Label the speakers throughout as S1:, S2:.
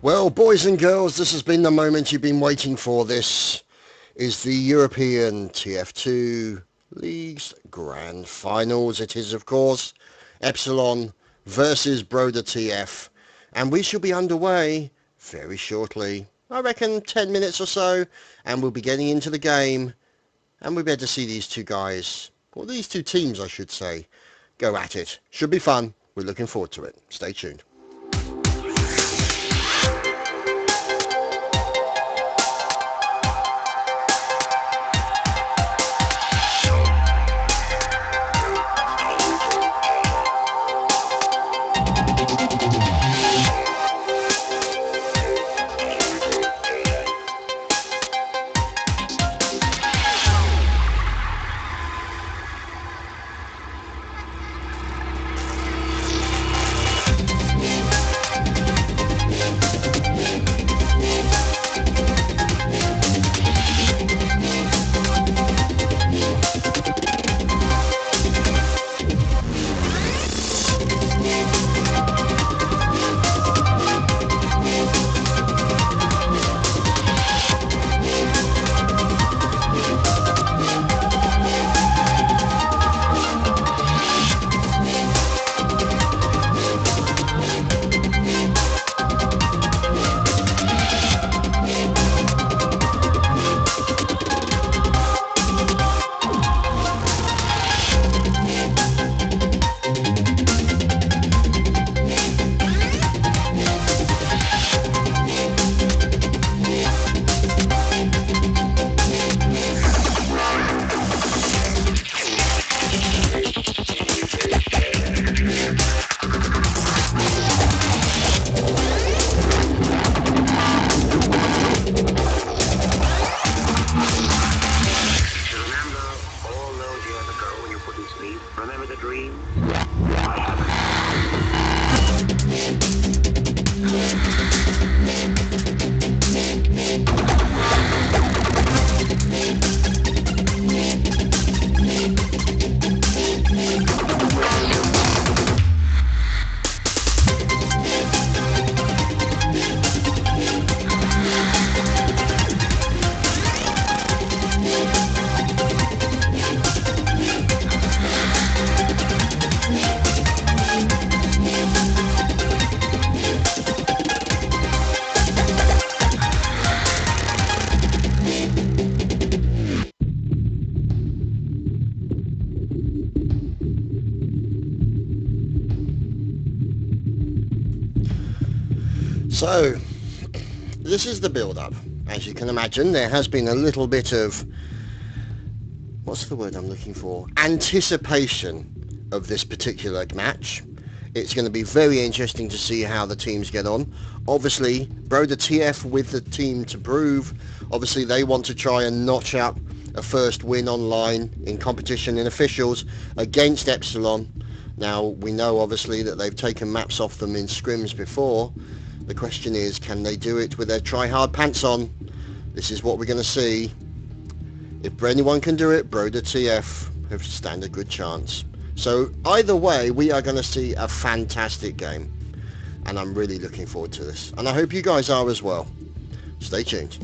S1: Well, boys and girls, this has been the moment you've been waiting for. This is the European TF2 League's Grand Finals. It is, of course, Epsilon versus Broder.TF, and we shall be underway very shortly. I reckon 10 minutes or so, and we'll be getting into the game, and we'll be able to see these two guys, or these two teams, I should say, go at it. Should be fun. We're looking forward to it. Stay tuned. So, this is the build-up. As you can imagine, there has been a little bit of, what's the word I'm looking for? Anticipation of this particular match. It's going to be very interesting to see how the teams get on. Obviously, Broder.TF with the team to prove. Obviously, they want to try and notch up a first win online in competition in officials against Epsilon. Now, we know obviously that they've taken maps off them in scrims before. The question is, can they do it with their try-hard pants on? This is what we're going to see. If anyone can do it, Broder.TF have stand a good chance. So either way, we are going to see a fantastic game. And I'm really looking forward to this. And I hope you guys are as well. Stay tuned.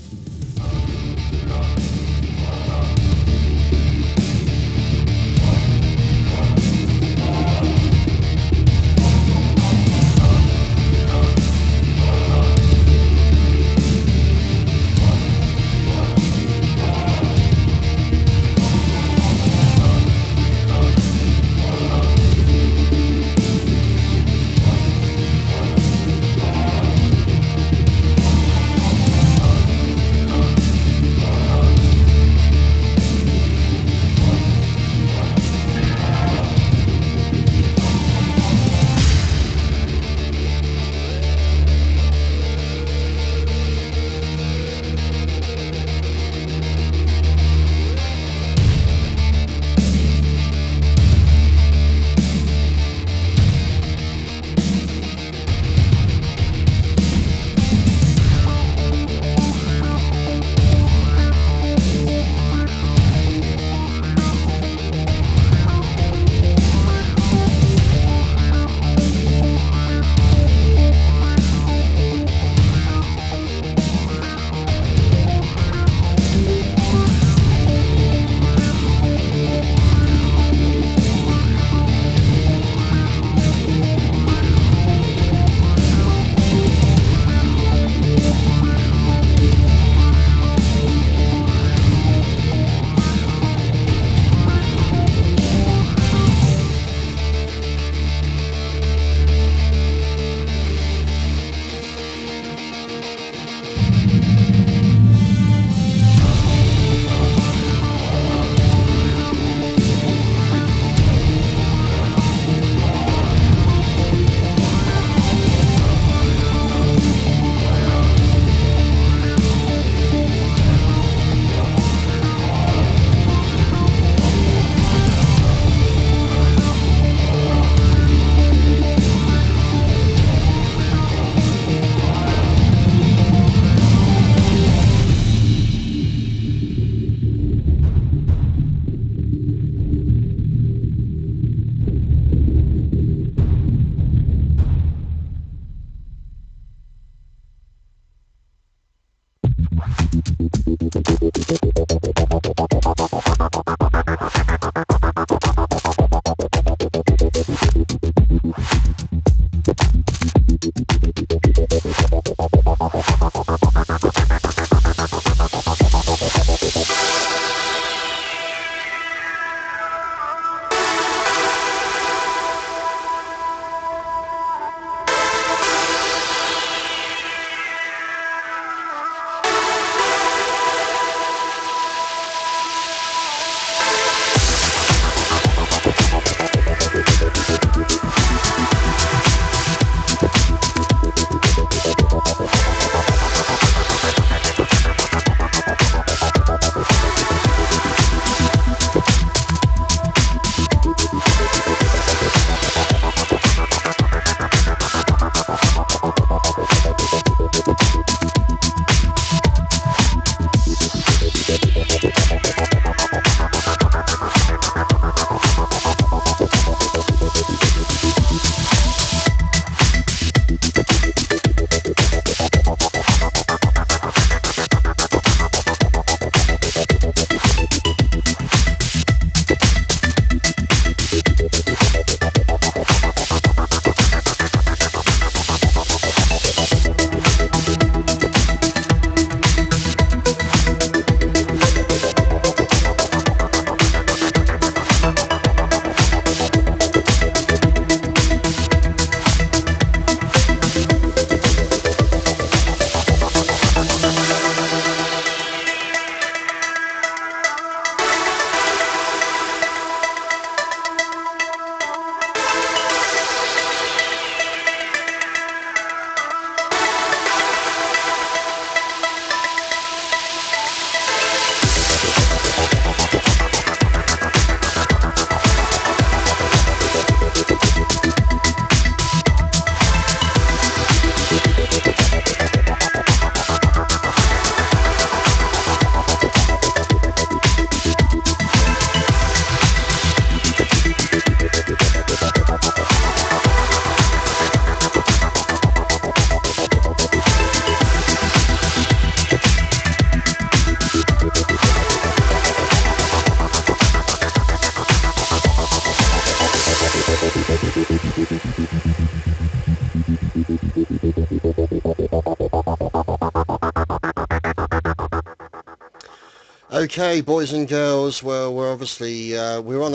S1: Okay, boys and girls. Well, we're obviously we're on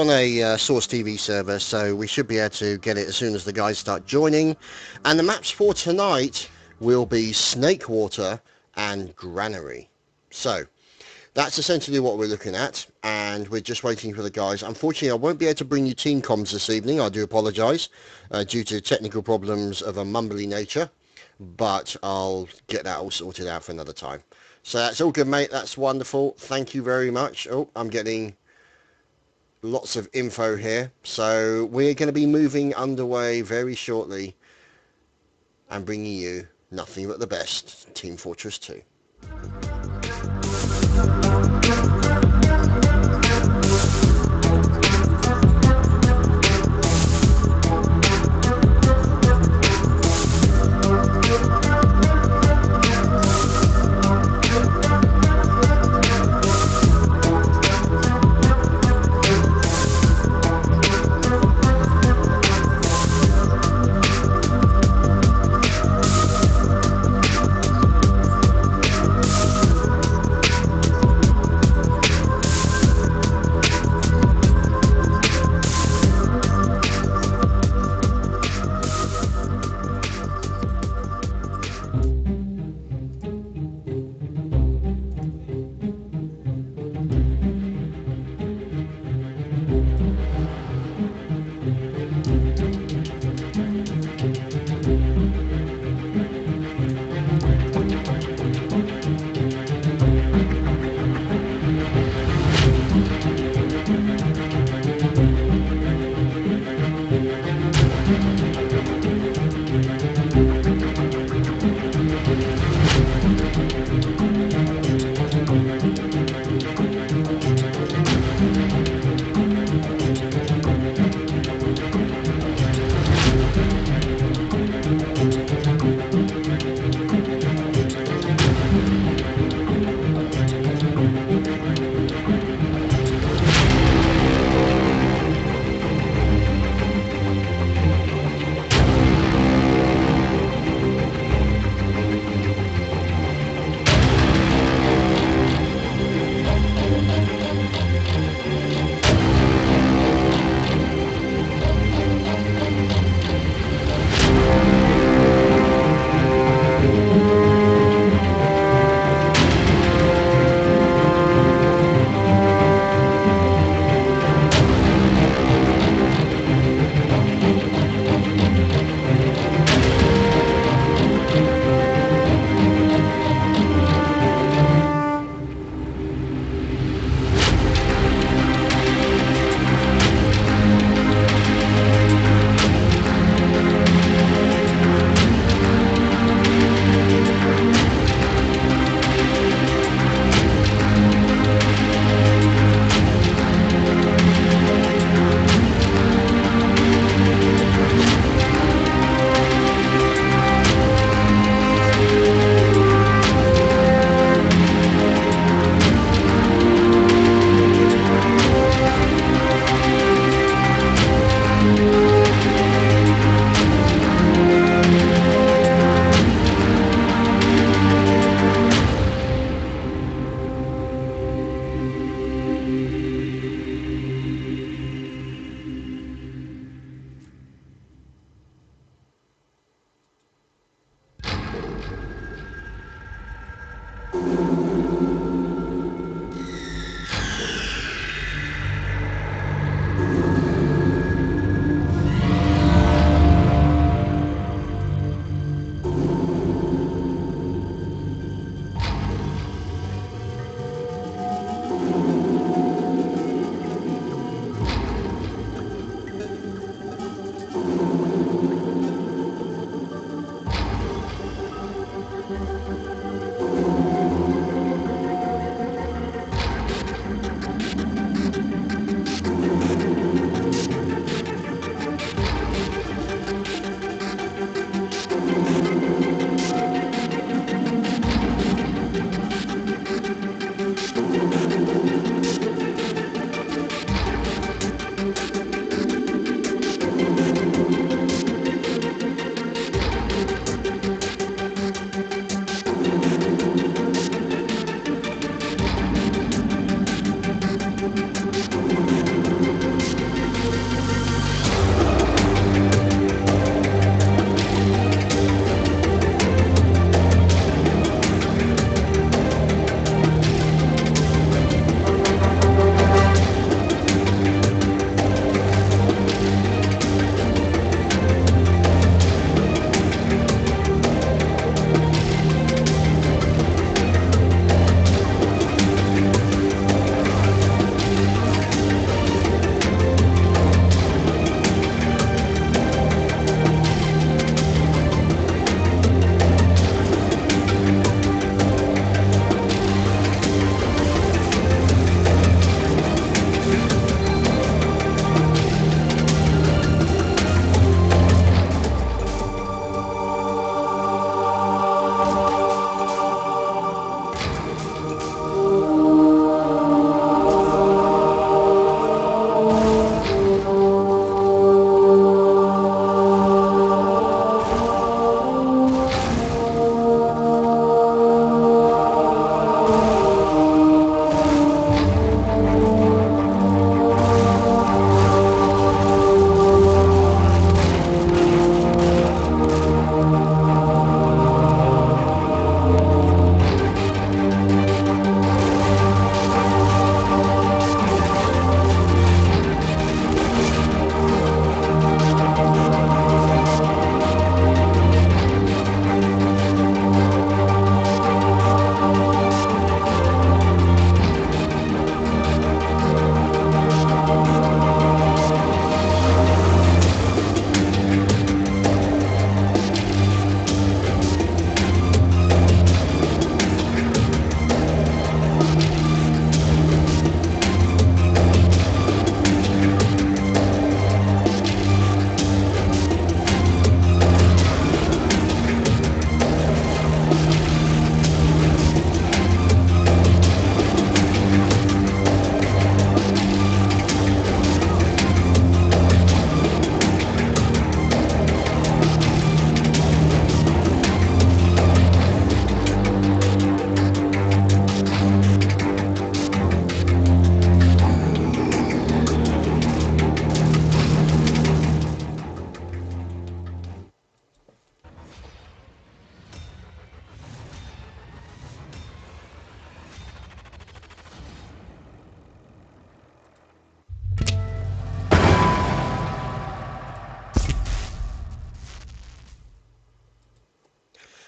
S1: a Source TV server, so we should be able to get it as soon as the guys start joining. And the maps for tonight will be Snakewater and Granary. So that's essentially what we're looking at, and we're just waiting for the guys. Unfortunately, I won't be able to bring you team comms this evening. I do apologise due to technical problems of a mumbly nature, but I'll get that all sorted out for another time. So that's all good, mate. That's wonderful. Thank you very much. Oh, I'm getting lots of info here. So we're going to be moving underway very shortly and bringing you nothing but the best Team Fortress 2.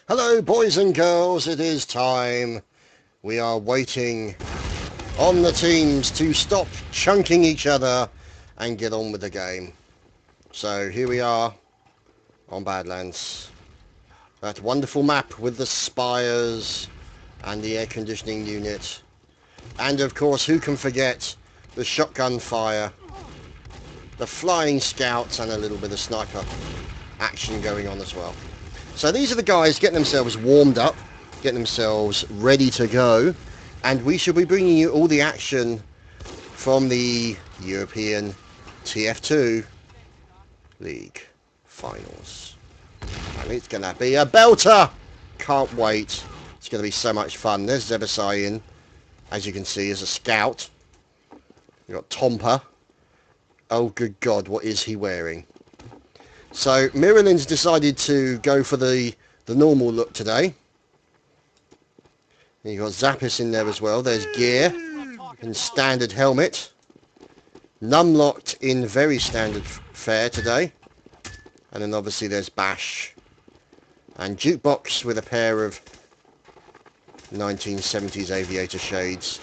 S1: Hello, boys and girls, it is time. We are waiting on the teams to stop chunking each other and get on with the game. So here we are on Badlands. That wonderful map with the spires and the air conditioning unit. And of course, who can forget the shotgun fire, the flying scouts, and a little bit of sniper action going on as well. So these are the guys getting themselves warmed up, getting themselves ready to go, and we shall be bringing you all the action from the European TF2 League Finals. And it's going to be a belter! Can't wait. It's going to be so much fun. There's Zebasai in, as you can see, as a scout. You've got Tompa. Oh, good God, what is he wearing? So Mirilin's decided to go for the normal look today. And you've got Zappis in there as well. There's Gear in standard helmet. Numlocked in very standard fare today. And then obviously there's Bash. And Jukebox with a pair of 1970s aviator shades.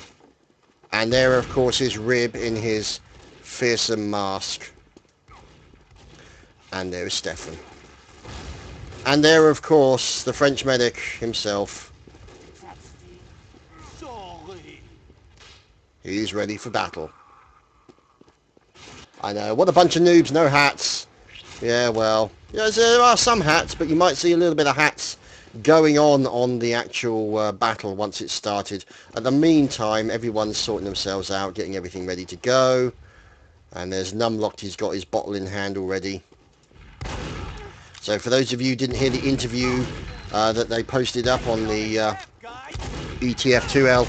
S1: And there of course is Rib in his fearsome mask. And there is Stefan. And there, of course, the French medic himself. He's ready for battle. I know, what a bunch of noobs, no hats. Yeah, well, yes, there are some hats, but you might see a little bit of hats going on the actual battle once it's started. At the meantime, everyone's sorting themselves out, getting everything ready to go. And there's Numlocked, he's got his bottle in hand already. So for those of you who didn't hear the interview that they posted up on the ETF2L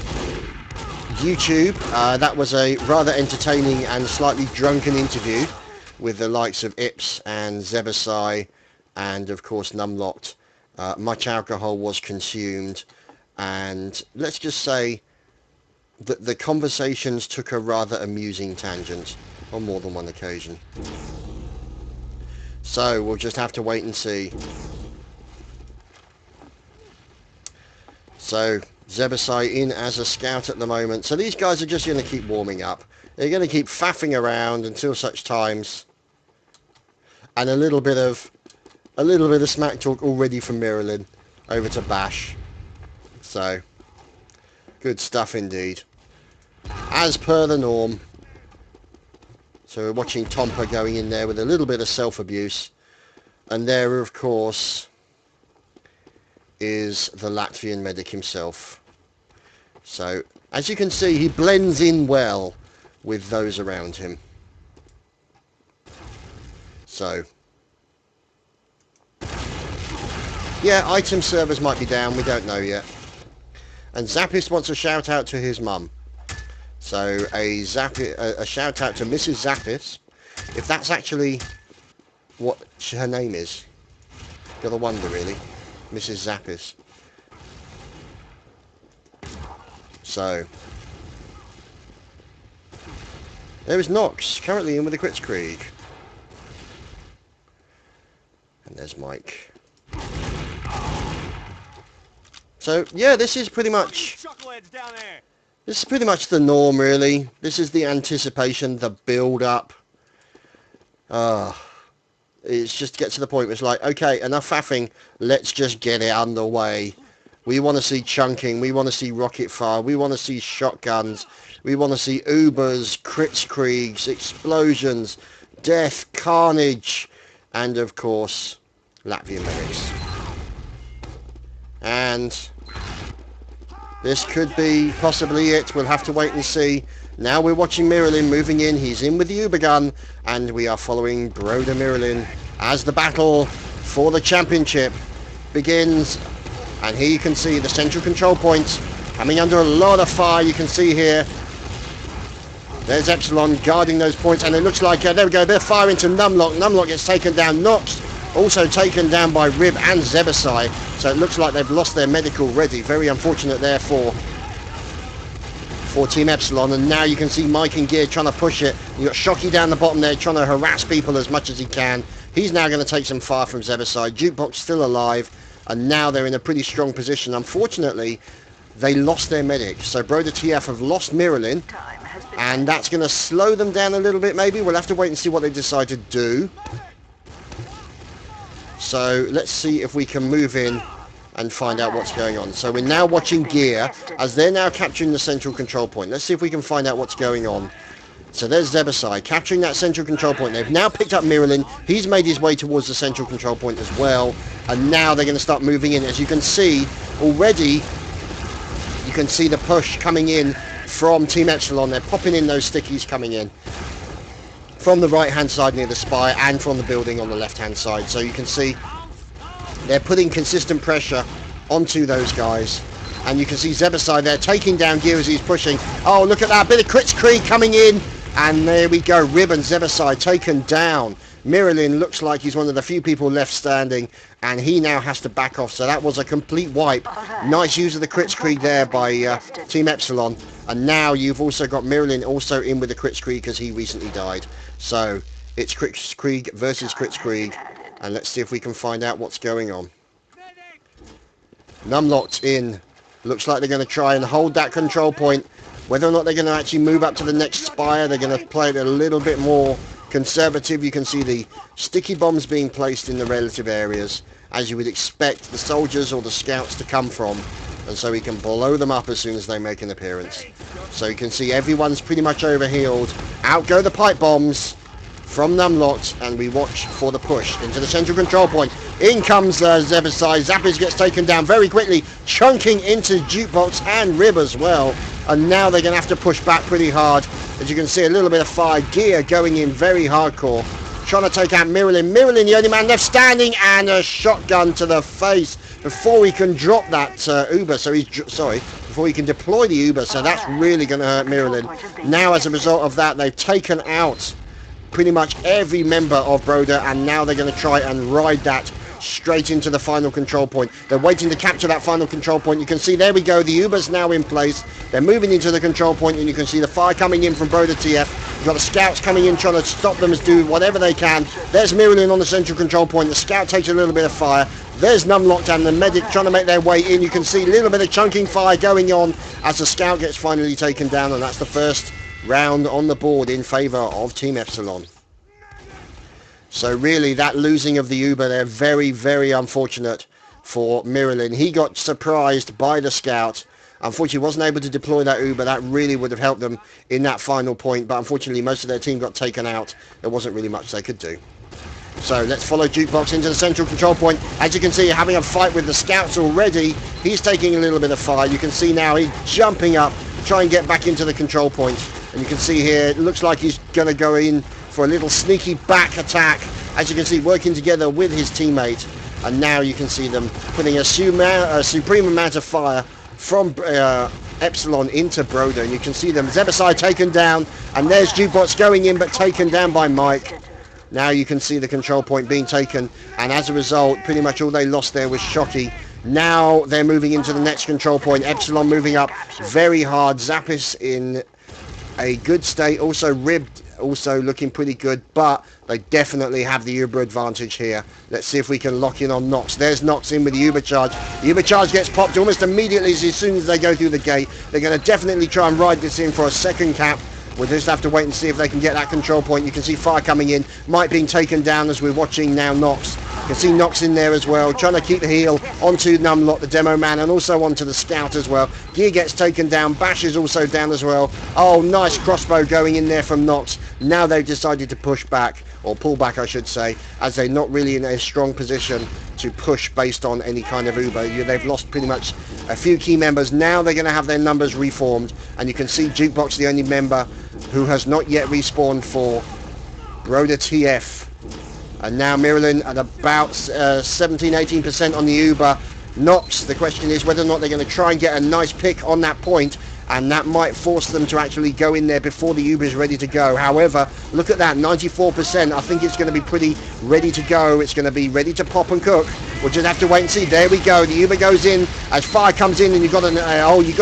S1: YouTube, that was a rather entertaining and slightly drunken interview with the likes of Ips and Zebasai and of course Numlocked. Much alcohol was consumed, and let's just say that the conversations took a rather amusing tangent on more than one occasion. So we'll just have to wait and see. So Zebasai in as a scout at the moment. So these guys are just going to keep warming up. They're going to keep faffing around until such times. And a little bit of smack talk already from Mirilin over to Bash. So good stuff indeed. As per the norm. So we're watching Tompa going in there with a little bit of self-abuse. And there, of course, is the Latvian medic himself. So, as you can see, he blends in well with those around him. So, yeah, item servers might be down, we don't know yet. And Zappis wants a shout out to his mum. So a shout out to Mrs. Zappis, if that's actually what her name is. Gotta wonder really, Mrs. Zappis. So there is Nox, currently in with the Kritzkrieg. And there's Mike. So yeah, this is pretty much the norm, really. This is the anticipation, the build-up. It's just get to the point where it's like, okay, enough faffing. Let's just get it underway. We want to see chunking. We want to see rocket fire. We want to see shotguns. We want to see Ubers, Kritzkriegs, explosions, death, carnage, and of course, Latvian medics. And this could be possibly it. We'll have to wait and see. Now we're watching Mirilin moving in. He's in with the Uber gun, and we are following Broder Mirilin as the battle for the championship begins. And here you can see the central control points coming under a lot of fire. You can see here. There's Epsilon guarding those points, and it looks like, there we go, a bit of fire into Numlock. Numlock gets taken down. Nox also taken down by Rib and Zebasai. So it looks like they've lost their medic already. Very unfortunate there for Team Epsilon. And now you can see Mike and Gear trying to push it. You've got Shocky down the bottom there trying to harass people as much as he can. He's now going to take some fire from Zebasai. Jukebox still alive. and now they're in a pretty strong position. Unfortunately, they lost their medic, so Broder.TF have lost Miralyn, and that's going to slow them down a little bit maybe. We'll have to wait and see what they decide to do. So let's see if we can move in and find out what's going on. So we're now watching Gear as they're now capturing the central control point. Let's see if we can find out what's going on. So there's Zebasai capturing that central control point. They've now picked up Miralyn. He's made his way towards the central control point as well. And now they're going to start moving in. As you can see already, you can see the push coming in from Team Epsilon. They're popping in those stickies coming in from the right hand side near the spire and from the building on the left hand side. So you can see they're putting consistent pressure onto those guys. And you can see Zebasai there taking down Gear as he's pushing. Oh, look at that. Bit of Kritzkrieg coming in. And there we go. Rib and Zebasai taken down. Miralyn looks like he's one of the few people left standing. And he now has to back off. So that was a complete wipe. Nice use of the Kritzkrieg there by Team Epsilon. And now you've also got Miralyn also in with the Kritzkrieg because he recently died. So it's Kritzkrieg versus Kritzkrieg. And let's see if we can find out what's going on. Numlocked in. Looks like they're going to try and hold that control point. Whether or not they're going to actually move up to the next spire, they're going to play it a little bit more conservative. You can see the sticky bombs being placed in the relative areas, as you would expect the soldiers or the scouts to come from. And so we can blow them up as soon as they make an appearance. So you can see everyone's pretty much overhealed. Out go the pipe bombs from Numlocked, and we watch for the push into the central control point. In comes Zebasai. Zappis gets taken down very quickly, chunking into Jukebox and Rib as well. And now they're going to have to push back pretty hard. As you can see, a little bit of fire. Gear going in very hardcore, trying to take out Miralyn. Miralyn, the only man left standing, and a shotgun to the face before he can drop that Uber. So he's before he can deploy the Uber. So that's really going to hurt Miralyn. Now, as a result of that, they've taken out pretty much every member of Broder, and now they're going to try and ride that straight into the final control point. They're waiting to capture that final control point. You can see, there we go, the Uber's now in place. They're moving into the control point, and you can see the fire coming in from Broder.TF. You've got the scouts coming in trying to stop them, as do whatever they can. There's Miralyn on the central control point. The scout takes a little bit of fire. There's Numlocked and the medic trying to make their way in. You can see a little bit of chunking fire going on as the scout gets finally taken down, and that's the first round on the board in favour of Team Epsilon. So really, that losing of the Uber there, very, very unfortunate for Miralyn. He got surprised by the scout. Unfortunately, wasn't able to deploy that Uber. That really would have helped them in that final point. But unfortunately, most of their team got taken out. There wasn't really much they could do. So let's follow Jukebox into the central control point. As you can see, having a fight with the scouts already. He's taking a little bit of fire. You can see now he's jumping up, try and get back into the control point. And you can see here, it looks like he's going to go in for a little sneaky back attack. As you can see, working together with his teammate. And now you can see them putting a supreme amount of fire from Epsilon into Broder. And you can see them, Zebasai taken down. And there's Jukebox going in, but taken down by Mike. Now you can see the control point being taken. And as a result, pretty much all they lost there was Shocky. Now they're moving into the next control point. Epsilon moving up very hard. Zappis in a good state. Also Ribbed, also looking pretty good. But they definitely have the Uber advantage here. Let's see if we can lock in on Nox. There's Nox in with the Uber charge. The Uber charge gets popped almost immediately as soon as they go through the gate. They're going to definitely try and ride this in for a second cap. We'll just have to wait and see if they can get that control point. You can see fire coming in. Mike being taken down as we're watching now Nox. You can see Nox in there as well, trying to keep the heel onto Numlock, the demo man, and also onto the scout as well. Gear gets taken down. Bash is also down as well. Oh, nice crossbow going in there from Nox. Now they've decided to push back, or pull back I should say, as they're not really in a strong position to push based on any kind of Uber. They've lost pretty much a few key members. Now they're going to have their numbers reformed, and you can see Jukebox, the only member who has not yet respawned for Broder.TF. And now Miralyn at about 17-18% on the Uber. Nox, the question is whether or not they're going to try and get a nice pick on that point, and that might force them to actually go in there before the Uber is ready to go. However, look at that, 94%. I think it's going to be pretty ready to go. It's going to be ready to pop and cook. We'll just have to wait and see. There we go. The Uber goes in as fire comes in, and you've got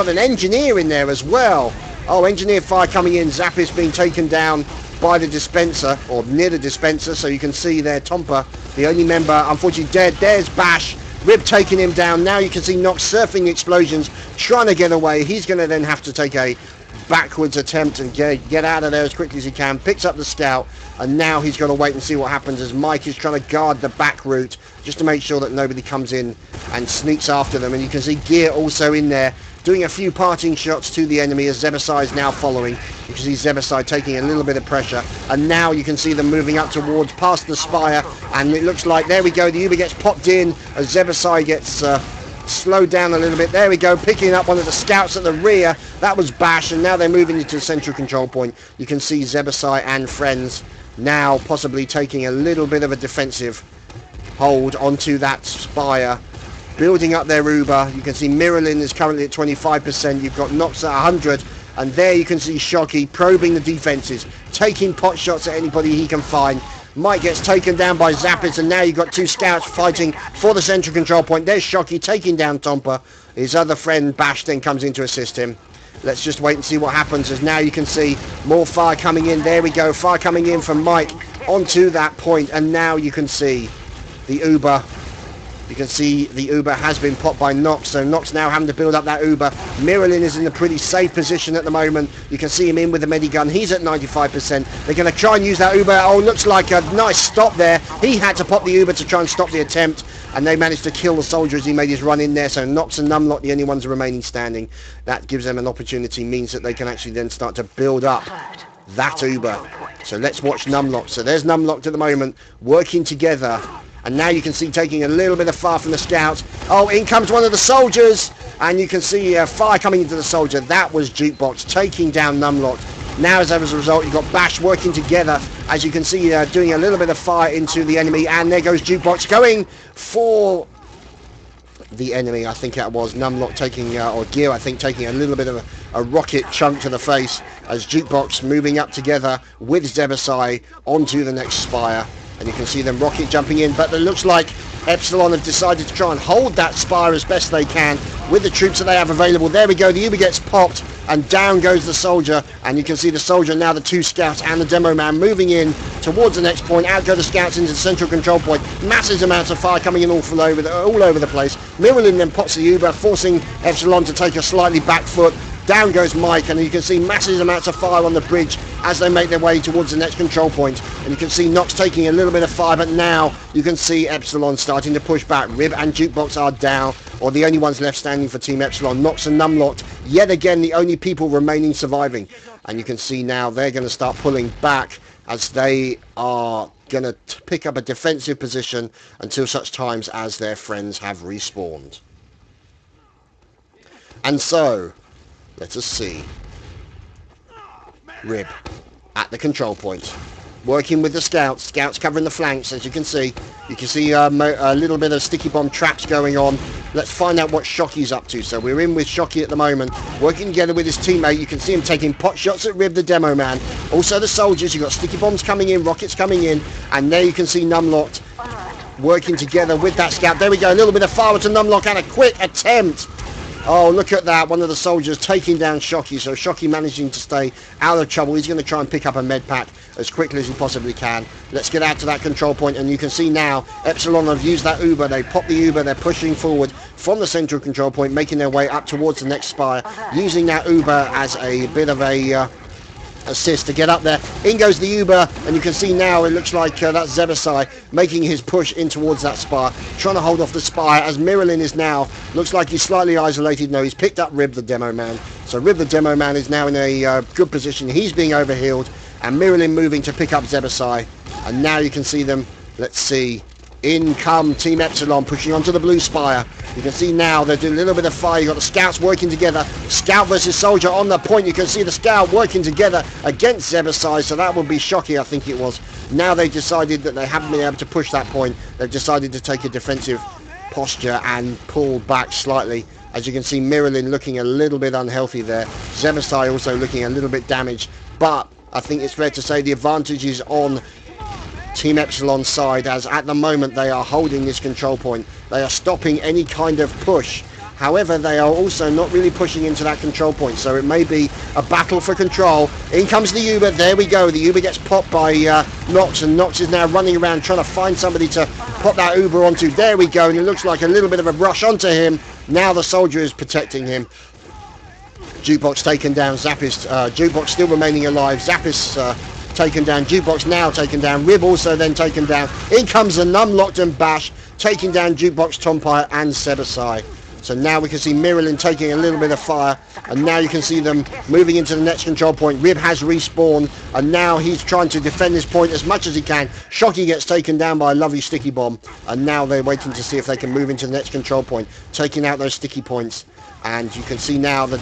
S1: an engineer in there as well. Oh, engineer fire coming in. Zappis being taken down by the dispenser, or near the dispenser. So you can see there Tompa, the only member, unfortunately dead. There's Bash. Rib taking him down. Now you can see Nox surfing the explosions, trying to get away. He's going to then have to take a backwards attempt and get out of there as quickly as he can. Picks up the scout, and now he's got to wait and see what happens as Mike is trying to guard the back route just to make sure that nobody comes in and sneaks after them. And you can see Gear also in there doing a few parting shots to the enemy as Zebasai is now following. You can see Zebasai taking a little bit of pressure, and now you can see them moving up towards past the spire, and it looks like, there we go, the Uber gets popped in as Zebasai gets slowed down a little bit. There we go, picking up one of the scouts at the rear. That was Bash, and now they're moving into the central control point. You can see Zebasai and friends now possibly taking a little bit of a defensive hold onto that spire, building up their Uber. You can see Miralin is currently at 25%. You've got Nox at 100, and there you can see Shocky probing the defenses, taking pot shots at anybody he can find. Mike gets taken down by Zappis, and now you've got two scouts fighting for the central control point. There's Shocky taking down Tompa. His other friend Bash then comes in to assist him. Let's just wait and see what happens, as now you can see more fire coming in. There we go, fire coming in from Mike onto that point, and now you can see the Uber. You can see the Uber has been popped by Nox, so Nox now having to build up that Uber. Miralin is in a pretty safe position at the moment. You can see him in with the medigun. He's at 95%. They're going to try and use that Uber. Oh, looks like a nice stop there. He had to pop the Uber to try and stop the attempt, and they managed to kill the soldier as he made his run in there. So Nox and Numlock, the only ones remaining standing. That gives them an opportunity, means that they can actually then start to build up that Uber. So let's watch Numlock. So there's Numlock at the moment, working together. And now you can see taking a little bit of fire from the scouts. Oh, in comes one of the soldiers, and you can see fire coming into the soldier. That was Jukebox taking down Numlock. Now, as a result, you've got Bash working together, as you can see, doing a little bit of fire into the enemy. And there goes Jukebox going for the enemy. I think that was Numlock taking, or Gear, I think, taking a little bit of a rocket chunk to the face, as Jukebox moving up together with Zebasai onto the next spire. And you can see them rocket jumping in, but it looks like Epsilon have decided to try and hold that spire as best they can with the troops that they have available. There we go, the Uber gets popped, and down goes the soldier, and you can see the soldier, now the two scouts and the demo man moving in towards the next point. Out go the scouts into the central control point. Massive amounts of fire coming in all over the place. Miralin then pops the Uber, forcing Epsilon to take a slightly back foot. Down goes Mike, and you can see massive amounts of fire on the bridge as they make their way towards the next control point. And you can see Nox taking a little bit of fire, but now you can see Epsilon starting to push back. Rib and Jukebox are down, or the only ones left standing for Team Epsilon. Nox and Numlock, yet again, the only people remaining surviving. And you can see now they're going to start pulling back, as they are going to pick up a defensive position until such times as their friends have respawned. And so, let us see. Rib at the control point, working with the scouts. Scouts covering the flanks, as you can see. You can see a little bit of sticky bomb traps going on. Let's find out what Shocky's up to. So we're in with Shocky at the moment, working together with his teammate. You can see him taking pot shots at Rib, the demo man. Also the soldiers, you've got sticky bombs coming in, rockets coming in, and there you can see Numlock working together with that scout. There we go, a little bit of fire to Numlock and a quick attempt. Oh, look at that. One of the soldiers taking down Shocky. So Shocky managing to stay out of trouble. He's going to try and pick up a med pack as quickly as he possibly can. Let's get out to that control point, and you can see now Epsilon have used that Uber. They pop the Uber. They're pushing forward from the central control point, making their way up towards the next spire, using that Uber as a bit of a assist to get up there. In goes the Uber, and you can see now it looks like that's Zebasai making his push in towards that spire, trying to hold off the spire, as Miralin is now, looks like he's slightly isolated. No, he's picked up Rib the demo man. So Rib the demo man is now in a good position. He's being overhealed, and Miralin moving to pick up Zebasai. And now you can see them, let's see, in come Team Epsilon pushing onto the blue spire. You can see now they're doing a little bit of fire. You've got the scouts working together. Scout versus soldier on the point. You can see the scout working together against Zebasai. So that would be Shocky, I think it was. Now they've decided that they haven't been able to push that point. They've decided to take a defensive posture and pull back slightly. As you can see, Miralin looking a little bit unhealthy there. Zebasai also looking a little bit damaged. But I think it's fair to say the advantage is on Team Epsilon's side, as at the moment they are holding this control point. They are stopping any kind of push. However, they are also not really pushing into that control point, so it may be a battle for control. In comes the Uber. There we go. The Uber gets popped by Nox, and Nox is now running around trying to find somebody to pop that Uber onto. There we go, and it looks like a little bit of a rush onto him. Now the soldier is protecting him. Jukebox taken down. Zappis, Jukebox still remaining alive. Zappis taken down. Jukebox now taken down. Rib also then taken down. In comes the Numlocked and Bash, taking down Jukebox, Tompire and Sebasai. So now we can see Miralyn taking a little bit of fire, and now you can see them moving into the next control point. Rib has respawned, and now he's trying to defend this point as much as he can. Shocky gets taken down by a lovely sticky bomb, and now they're waiting to see if they can move into the next control point, taking out those sticky points. And you can see now that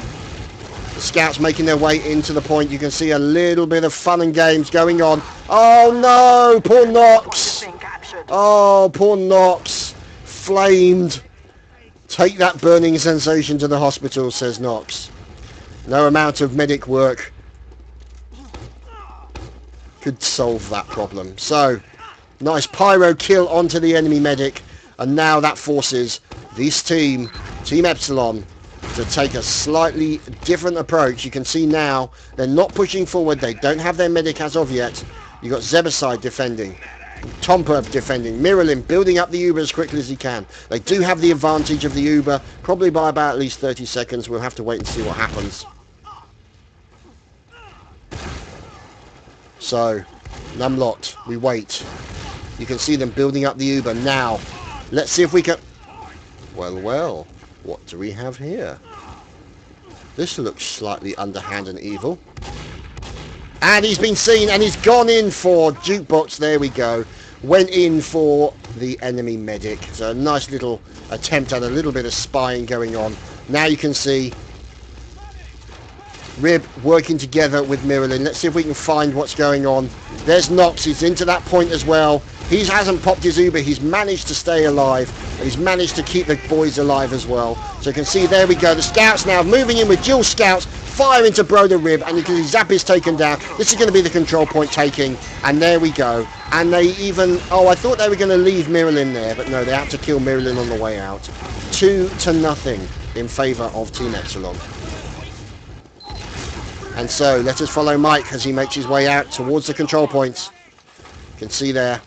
S1: the scouts making their way into the point. You can see a little bit of fun and games going on. Oh no, poor Nox. Oh, poor Nox. Flamed. Take that burning sensation to the hospital, says Nox. No amount of medic work could solve that problem. So, nice pyro kill onto the enemy medic. And now that forces this team, Team Epsilon, to take a slightly different approach. You can see now they're not pushing forward. They don't have their medic as of yet. You've got Zebasai defending. Tomper defending. Miralyn building up the Uber as quickly as he can. They do have the advantage of the Uber, probably by about at least 30 seconds. We'll have to wait and see what happens. So, Numlocked, we wait. You can see them building up the Uber now. Let's see if we can... Well, what do we have here? This looks slightly underhand and evil. And he's been seen, and he's gone in for Jukebox. There we go. Went in for the enemy medic. So a nice little attempt at a little bit of spying going on. Now you can see Rib working together with Miralyn. Let's see if we can find what's going on. There's Nox. He's into that point as well. He hasn't popped his Uber. He's managed to stay alive. And he's managed to keep the boys alive as well. So you can see, there we go. The scouts now moving in with dual scouts. Fire into Broder Rib, and you can see Zap is taken down. This is going to be the control point taking, and there we go. And they even... Oh, I thought they were going to leave Miralyn there, but no, they had to kill Miralyn on the way out. 2-0 in favour of Team Epsilon. And so, let us follow Mike as he makes his way out towards the control points. You can see there,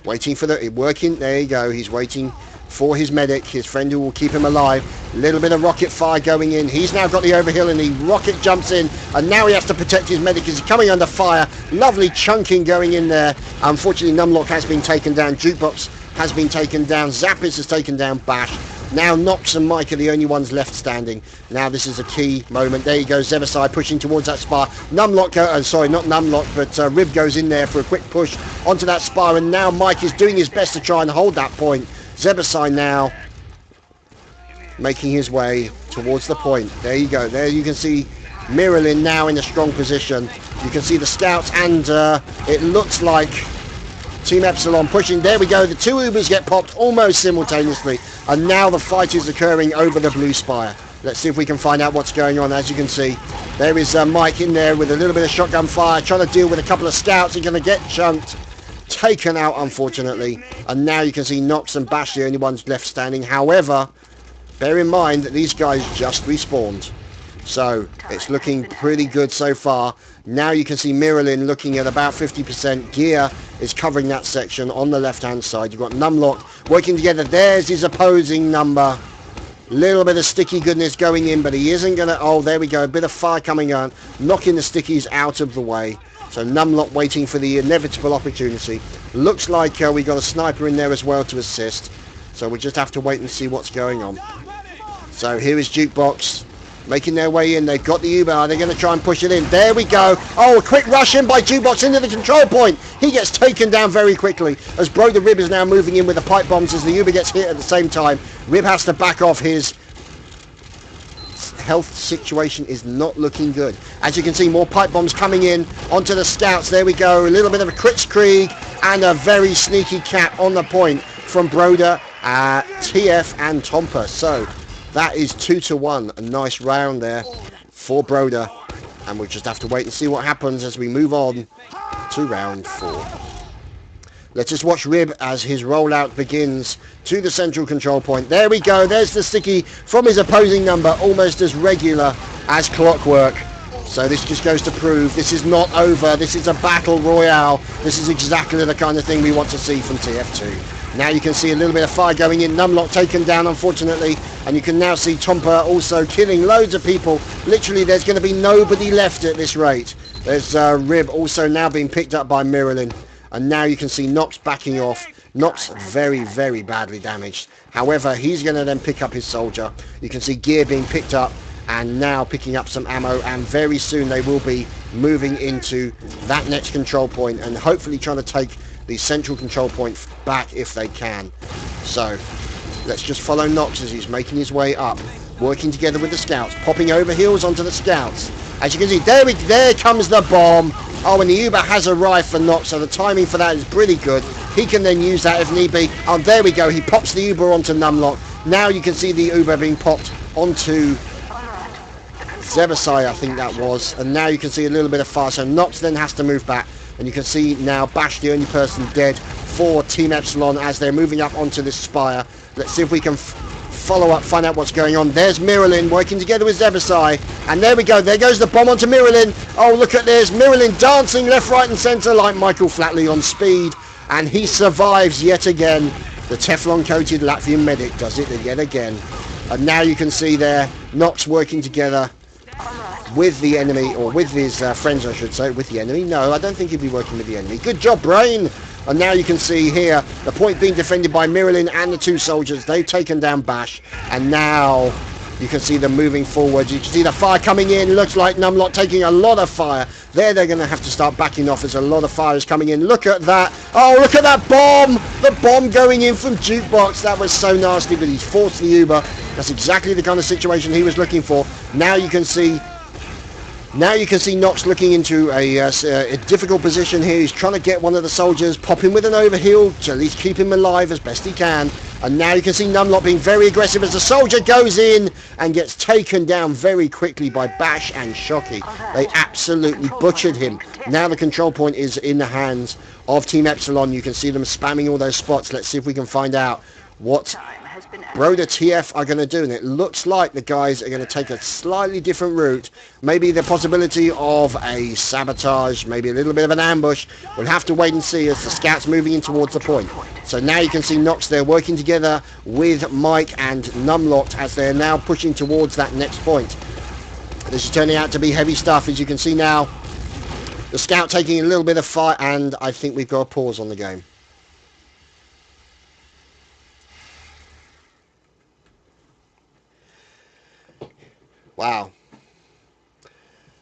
S1: waiting for the... Working, there you go, he's waiting for his medic, his friend who will keep him alive. A little bit of rocket fire going in. He's now got the overhill, and the rocket jumps in, and now he has to protect his medic as he's coming under fire. Lovely chunking going in there. Unfortunately, Numlock has been taken down. Jukebox has been taken down. Zappis has taken down Bash. Now Nox and Mike are the only ones left standing. Now this is a key moment. There you go, Zebasai pushing towards that spire. Numlock, sorry, not Numlock, but Rib goes in there for a quick push onto that spire, and now Mike is doing his best to try and hold that point. Zebasai now making his way towards the point. There you go. There you can see Miralyn now in a strong position. You can see the scouts, and it looks like Team Epsilon pushing. There we go. The two Ubers get popped almost simultaneously, and now the fight is occurring over the blue spire. Let's see if we can find out what's going on. As you can see, there is Mike in there with a little bit of shotgun fire, trying to deal with a couple of scouts. He's going to get chunked. Taken out, unfortunately. And now you can see Nox and Bash, the only ones left standing. However, bear in mind that these guys just respawned. So, it's looking pretty good so far. Now you can see Miralyn looking at about 50%. Gear is covering that section on the left-hand side. You've got Numlock working together. There's his opposing number. Little bit of sticky goodness going in, but he isn't going to... Oh, there we go. A bit of fire coming on, knocking the stickies out of the way. So Numlock waiting for the inevitable opportunity. Looks like we got a sniper in there as well to assist. So we just have to wait and see what's going on. So here is Jukebox making their way in. They've got the Uber. Are they going to try and push it in? There we go. Oh, a quick rush in by Jukebox into the control point. He gets taken down very quickly as Broder Rib is now moving in with the pipe bombs as the Uber gets hit at the same time. Rib has to back off. His health situation is not looking good. As you can see, more pipe bombs coming in onto the scouts. There we go. A little bit of a Kritzkrieg and a very sneaky cap on the point from Broder, TF and Tomper. So that is 2-1. A nice round there for Broder. And we'll just have to wait and see what happens as we move on to round 4. Let's just watch Rib as his rollout begins to the central control point. There we go. There's the sticky from his opposing number, almost as regular as clockwork. So this just goes to prove this is not over. This is a battle royale. This is exactly the kind of thing we want to see from TF2. Now you can see a little bit of fire going in. Numlock taken down, unfortunately. And you can now see Tompa also killing loads of people. Literally, there's going to be nobody left at this rate. There's Rib also now being picked up by Miralyn. And now you can see Nox backing off. Nox very, very badly damaged. However, he's going to then pick up his soldier. You can see Gear being picked up and now picking up some ammo. And very soon they will be moving into that next control point and hopefully trying to take the central control point back if they can. So let's just follow Nox as he's making his way up, working together with the scouts, popping over heels onto the scouts. As you can see, there comes the bomb. Oh, and the Uber has arrived for Nox, so the timing for that is pretty good. He can then use that if need be. Oh, there we go. He pops the Uber onto Numlock. Now you can see the Uber being popped onto Zebasai, I think that was. And now you can see a little bit of fire. So Nox then has to move back. And you can see now Bash, the only person dead for Team Epsilon as they're moving up onto this spire. Let's see if we can follow up, find out what's going on. There's Miralyn working together with Zebasai. And there we go. There goes the bomb onto Miralyn. Oh, look at this. Miralyn dancing left, right and centre like Michael Flatley on speed. And he survives yet again. The Teflon-coated Latvian medic does it yet again. And now you can see there, Nox working together with the enemy, or with his friends, I should say. With the enemy? No, I don't think he'd be working with the enemy. Good job, Brain! And now you can see here the point being defended by Miralyn and the two soldiers. They've taken down Bash, and now you can see them moving forward. You can see the fire coming in. Looks like Numlock taking a lot of fire. They're going to have to start backing off as a lot of fire is coming in. Look at that. Oh, look at that bomb. The bomb going in from Jukebox. That was so nasty, but he's forced the Uber. That's exactly the kind of situation he was looking for. Now you can see Nox looking into a difficult position here. He's trying to get one of the soldiers, pop him with an overheal to at least keep him alive as best he can. And now you can see Numlock being very aggressive as the soldier goes in and gets taken down very quickly by Bash and Shocky. They absolutely butchered him. Now the control point is in the hands of Team Epsilon. You can see them spamming all those spots. Let's see if we can find out what Broder.TF are going to do, and it looks like the guys are going to take a slightly different route. Maybe the possibility of a sabotage, maybe a little bit of an ambush. We'll have to wait and see as the scouts moving in towards the point. So now you can see Nox there working together with Mike and Numlocked as they're now pushing towards that next point. This is turning out to be heavy stuff, as you can see now. The scout taking a little bit of fire, and I think we've got a pause on the game. Wow.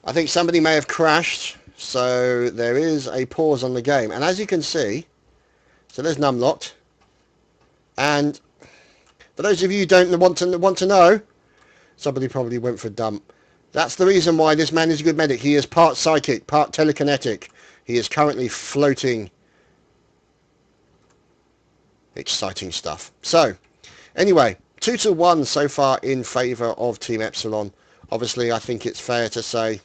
S1: I think somebody may have crashed, so there is a pause on the game. And as you can see, so there's Numlocked. And for those of you who don't want to know, somebody probably went for a dump. That's the reason why this man is a good medic. He is part psychic, part telekinetic. He is currently floating. Exciting stuff. So, anyway, 2-1 so far in favour of Team Epsilon. Obviously, I think it's fair to say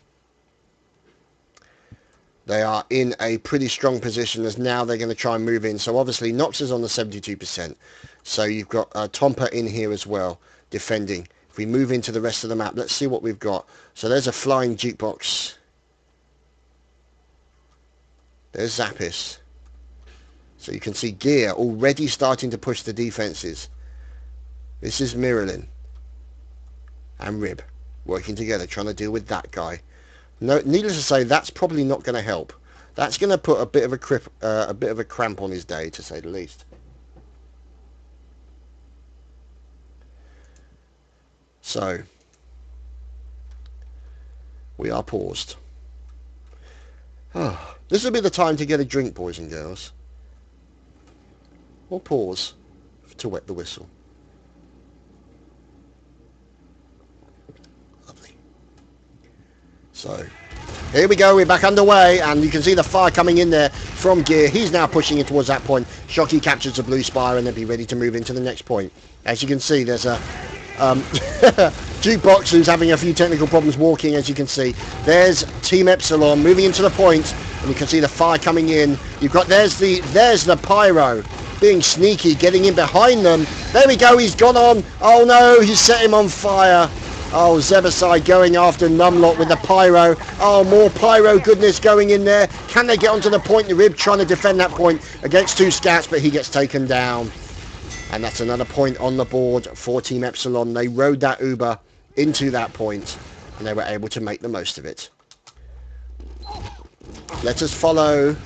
S1: they are in a pretty strong position as now they're going to try and move in. So obviously, Nox is on the 72%. So you've got Tompa in here as well, defending. If we move into the rest of the map, let's see what we've got. So there's a flying jukebox. There's Zappis. So you can see Gear already starting to push the defences. This is Miralyn and Rib working together, trying to deal with that guy. No, needless to say, that's probably not going to help. That's going to put a bit of a cramp on his day, to say the least. So we are paused. Oh, this will be the time to get a drink, boys and girls. Or pause to wet the whistle. So, here we go, we're back underway, and you can see the fire coming in there from Gear. He's now pushing it towards that point. Shocky captures the blue spire, and they'll be ready to move into the next point. As you can see, there's a Jukebox who's having a few technical problems walking, as you can see. There's Team Epsilon moving into the point. and you can see the fire coming in. You've got, there's the pyro being sneaky, getting in behind them. There we go, he's gone on. Oh no, he's set him on fire. Oh, Zebasai going after Numlock with the pyro. Oh, more pyro goodness going in there. Can they get onto the point? The Rib trying to defend that point against 2 scouts, but he gets taken down. And that's another point on the board for Team Epsilon. They rode that Uber into that point, and they were able to make the most of it. Let us follow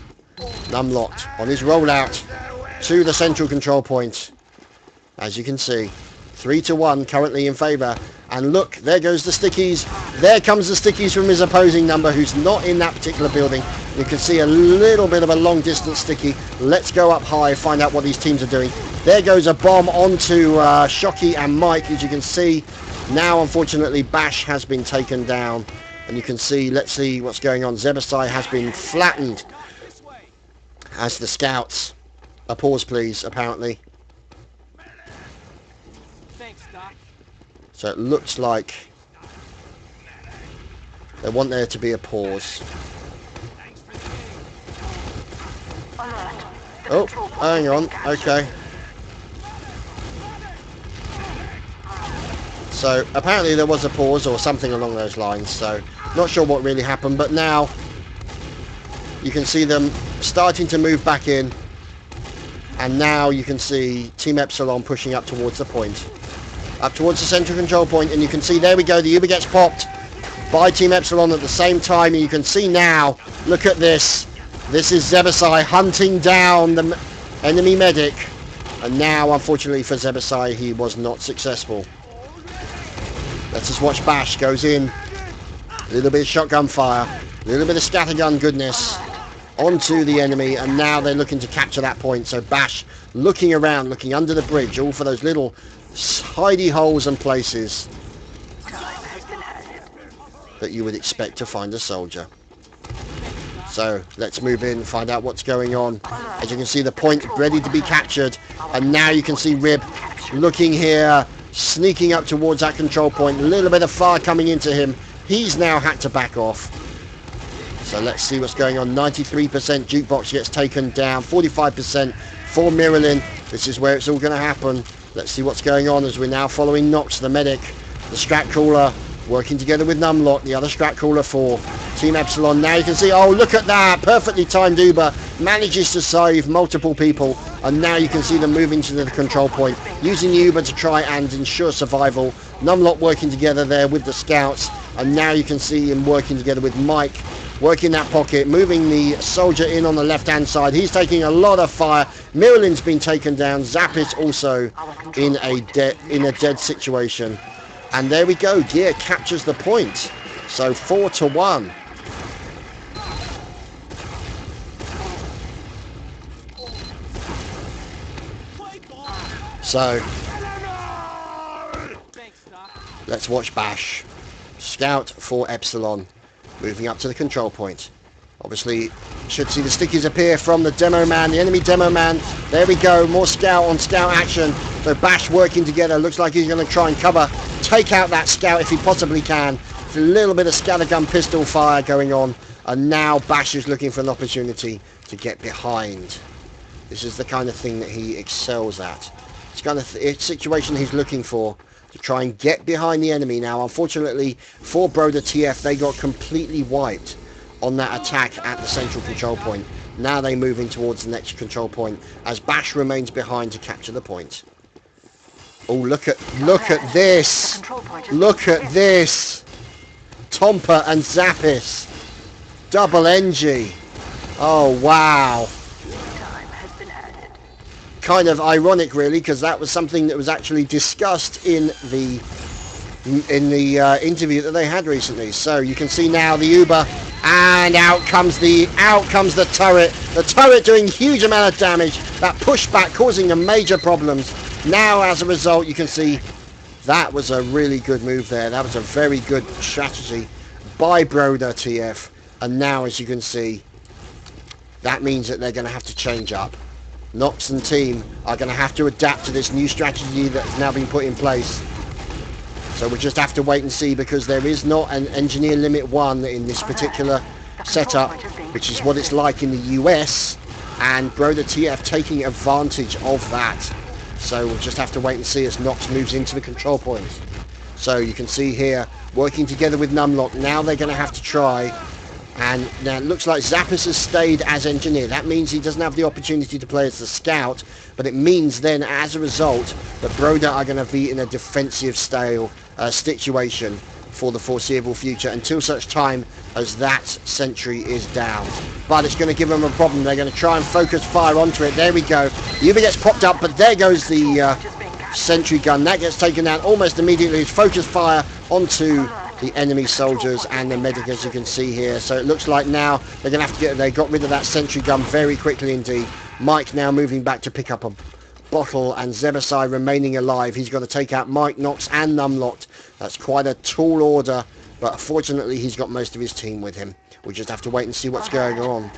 S1: Numlock on his rollout to the central control point. As you can see, 3-1 currently in favour. And look, there goes the stickies. There comes the stickies from his opposing number, who's not in that particular building. You can see a little bit of a long distance sticky. Let's go up high, find out what these teams are doing. There goes a bomb onto Shocky and Mike, as you can see. Now, unfortunately, Bash has been taken down. And you can see, let's see what's going on. Zebasai has been flattened as the scouts. A pause, please, apparently. So it looks like they want there to be a pause. Oh, hang on. Okay. So apparently there was a pause or something along those lines. So not sure what really happened, but now you can see them starting to move back in. And now you can see Team Epsilon pushing up towards the point. Up towards the central control point, and you can see, there we go, the Uber gets popped by Team Epsilon at the same time, and you can see now, look at this. This is Zebasai hunting down the enemy medic, and now, unfortunately for Zebasai, he was not successful. Let's just watch Bash goes in. A little bit of shotgun fire, a little bit of scattergun goodness onto the enemy, and now they're looking to capture that point. So Bash looking around, looking under the bridge, all for those little hidey holes and places that you would expect to find a soldier. So let's move in, find out what's going on. As you can see, the point ready to be captured, and now you can see Rib looking here, sneaking up towards that control point. A little bit of fire coming into him. He's now had to back off. So let's see what's going on. 93% Jukebox gets taken down, 45% for Miralyn. This is where it's all going to happen. Let's see what's going on as we're now following Nox, the medic, the strat caller, working together with Numlock, the other strat caller for Team Epsilon. Now you can see, oh, look at that, perfectly timed Uber, manages to save multiple people, and now you can see them moving to the control point, using the Uber to try and ensure survival. Numlock working together there with the scouts, and now you can see him working together with Mike, working that pocket, moving the soldier in on the left-hand side. He's taking a lot of fire. Miralyn's been taken down. Zappis also in a dead situation. And there we go. Gear captures the point. So 4-1. So let's watch Bash. Scout for Epsilon. Moving up to the control point. Obviously, should see the stickies appear from the demo man, the enemy demo man. There we go, more scout on scout action. So Bash working together. Looks like he's going to try and cover, take out that scout if he possibly can. There's a little bit of scattergun pistol fire going on. And now Bash is looking for an opportunity to get behind. This is the kind of thing that he excels at. It's kind of situation he's looking for, to try and get behind the enemy. Now, unfortunately for Broder.TF, they got completely wiped on that attack at the central control point. Now they move in towards the next control point as Bash remains behind to capture the point. Oh, look at this. Look at this. Tompa and Zappis. Double NG. Oh, wow. Kind of ironic, really, because that was something that was actually discussed in the interview that they had recently. So you can see now the Uber, and out comes the turret. The turret doing huge amount of damage. That pushback causing them major problems. Now, as a result, you can see that was a really good move there. That was a very good strategy by Broder.TF. And now, as you can see, that means that they're going to have to change up. Nox and team are going to have to adapt to this new strategy that's now been put in place. So we'll just have to wait and see, because there is not an engineer limit 1 in this particular setup, which is what it's like in the US, and Broder.TF taking advantage of that. So we'll just have to wait and see as Nox moves into the control point. So you can see here, working together with Numlock, now they're going to have to try. And now it looks like Zappis has stayed as engineer. That means he doesn't have the opportunity to play as the scout, but it means then, as a result, that Broder are going to be in a defensive style situation for the foreseeable future until such time as that sentry is down. But it's going to give them a problem. They're going to try and focus fire onto it. There we go. The Uber gets popped up, but there goes the sentry gun. That gets taken down almost immediately. It's focus fire onto the enemy soldiers and the medic, as you can see here. So it looks like now they're going to have to they got rid of that sentry gun very quickly indeed. Mike now moving back to pick up a bottle, and Zebasai remaining alive. He's got to take out Mike, Nox and Numlocked. That's quite a tall order, but fortunately he's got most of his team with him. We'll just have to wait and see what's going on.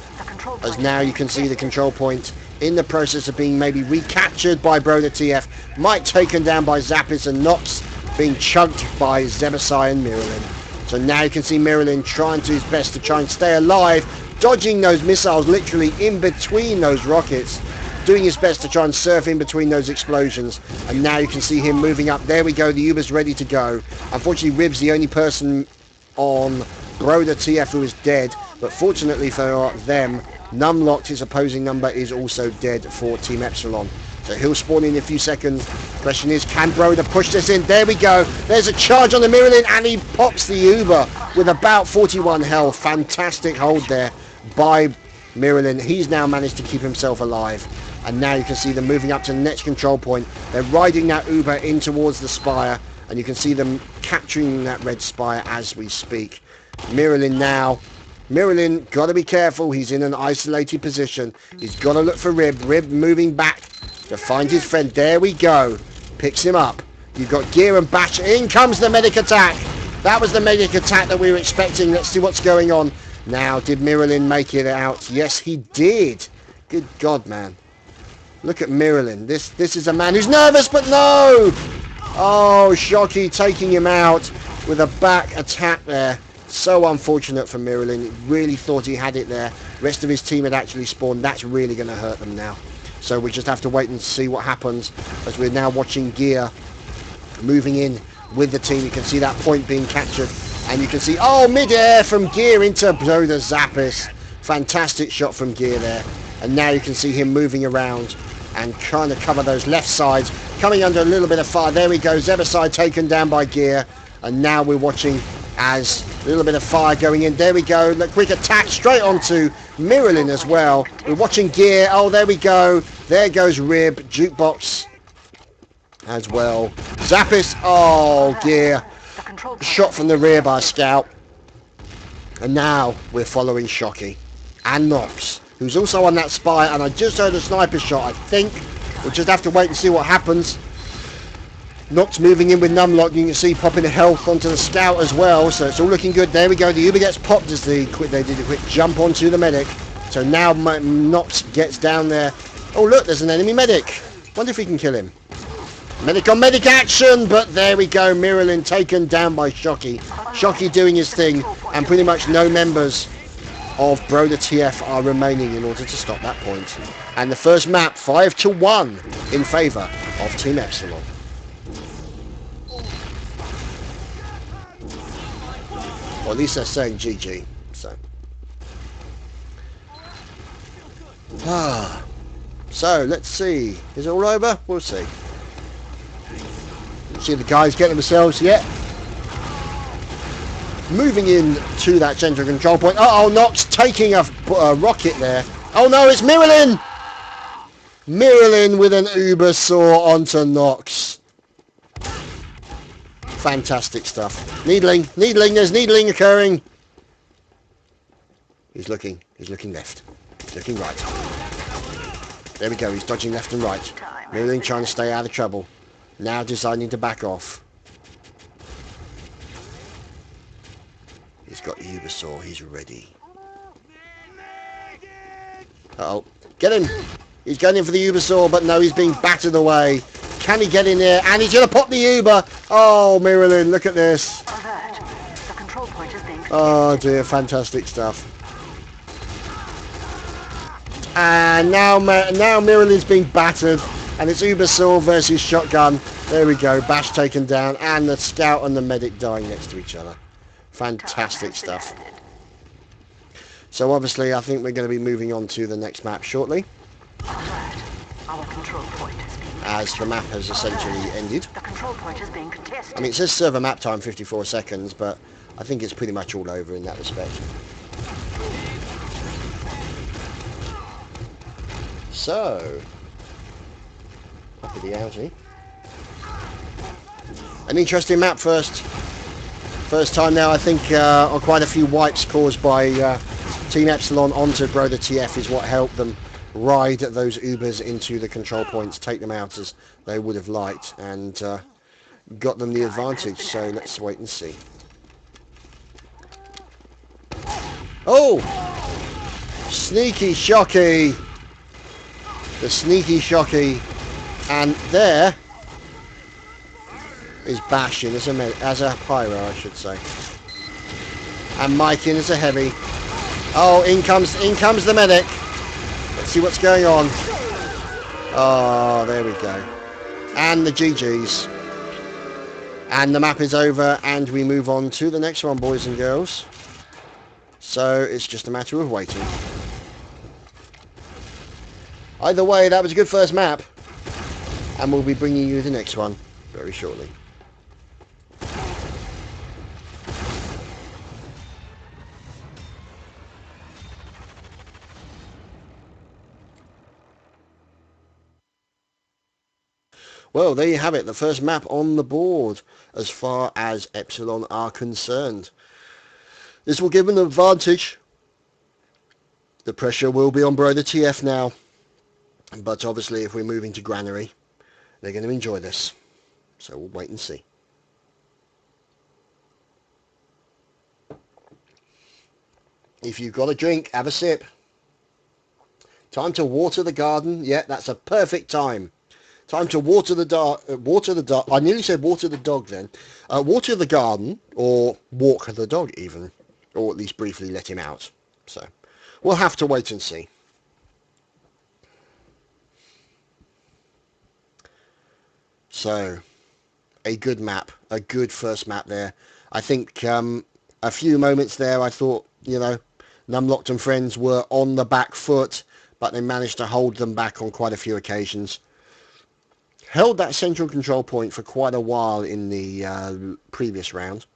S1: As now you can see the control point in the process of being maybe recaptured by Broder.TF. Mike taken down by Zappis, and Nox being chunked by Zebasai and Miralin. So now you can see Miralin trying to his best to try and stay alive, dodging those missiles literally in between those rockets, doing his best to try and surf in between those explosions. And now you can see him moving up. There we go, the Uber's ready to go. Unfortunately, Rib's the only person on Broder.TF who is dead, but fortunately for them, Numlocked, his opposing number, is also dead for Team Epsilon. So he'll spawn in a few seconds. Question is, can Broder push this in? There we go. There's a charge on the Miralin, and he pops the Uber with about 41 health. Fantastic hold there by Miralin. He's now managed to keep himself alive. And now you can see them moving up to the next control point. They're riding that Uber in towards the spire, and you can see them capturing that red spire as we speak. Miralin now. Miralin, got to be careful. He's in an isolated position. He's got to look for Rib. Rib moving back to find his friend. There we go. Picks him up. You've got Gear and Bash. In comes the medic attack. That was the medic attack that we were expecting. Let's see what's going on. Now, did Miralin make it out? Yes, he did. Good God, man. Look at Miralin. This is a man who's nervous, but no! Oh, Shocky taking him out with a back attack there. So unfortunate for Miralin. He really thought he had it there. Rest of his team had actually spawned. That's really going to hurt them now. So we just have to wait and see what happens, as we're now watching Gear moving in with the team. You can see that point being captured, and you can see, oh, mid-air from Gear into Broder Zappis. Fantastic shot from Gear there. And now you can see him moving around and trying to cover those left sides, coming under a little bit of fire. There we go, Zebasai taken down by Gear, and now we're watching as a little bit of fire going in. There we go, the quick attack straight onto Miralin as well. We're watching Gear. Oh, there we go. There goes Rib, Jukebox as well. Zappis, oh, Gear. Shot from the rear by a scout. And now we're following Shocky and Nox, who's also on that spire, and I just heard a sniper shot, I think. We'll just have to wait and see what happens. Nox moving in with Numlock. You can see popping the health onto the scout as well, so it's all looking good. There we go. The Uber gets popped as they did a quick jump onto the medic. So now Nox gets down there. Oh, look, there's an enemy medic. Wonder if we can kill him. Medic on medic action, but there we go. Miralin taken down by Shocky. Shocky doing his thing, and pretty much no members of Broder.TF are remaining in order to stop that point. And the first map, 5-1 in favour of Team Epsilon. Or at least they're saying GG. So, so let's see. Is it all over? We'll see. See the guys getting themselves yet. Moving in to that central control point. Uh-oh, Nox taking a rocket there. Oh no, it's Miralin! Miralin with an Uber saw onto Nox. Fantastic stuff. Needling, there's needling occurring. He's looking left. He's looking right. There we go, he's dodging left and right. Miralin trying to stay out of trouble. Now deciding to back off. He's got the Uber saw, he's ready. Uh-oh. Get him! He's going in for the Uber saw, but no, he's being battered away. Can he get in there? And he's going to pop the Uber! Oh, Miralin, look at this. Oh dear, fantastic stuff. And now Mirrelin's being battered, and it's Uber Saw versus Shotgun. There we go, Bash taken down, and the Scout and the Medic dying next to each other. Fantastic stuff. So obviously I think we're going to be moving on to the next map shortly, as the map has essentially ended. I mean, it says server map time 54 seconds, but I think it's pretty much all over in that respect. So, uppity outie. An interesting map first time now, I think, on quite a few wipes caused by Team Epsilon onto Broder.TF is what helped them ride those Ubers into the control points, take them out as they would have liked, and got them the advantage. So let's wait and see. Oh! Sneaky Shocky! The sneaky Shocky. And there is Bash in as a pyro, I should say. And Mike in as a heavy. Oh, in comes the medic. Let's see what's going on. Oh, there we go. And the GG's. And the map is over, and we move on to the next one, boys and girls. So it's just a matter of waiting. Either way, that was a good first map. And we'll be bringing you the next one very shortly. Well, there you have it, the first map on the board as far as Epsilon are concerned. This will give them an advantage. The pressure will be on Broder.TF now. But obviously if we're moving to Granary, they're going to enjoy this. So we'll wait and see. If you've got a drink, have a sip. Time to water the garden. Yeah, that's a perfect time. Time to water the dog. I nearly said water the dog then. Water the garden, or walk the dog even, or at least briefly let him out. So we'll have to wait and see. So a good map, a good first map there. I think a few moments there I thought, you know, Numlocked and friends were on the back foot, but they managed to hold them back on quite a few occasions. Held that central control point for quite a while in the previous round,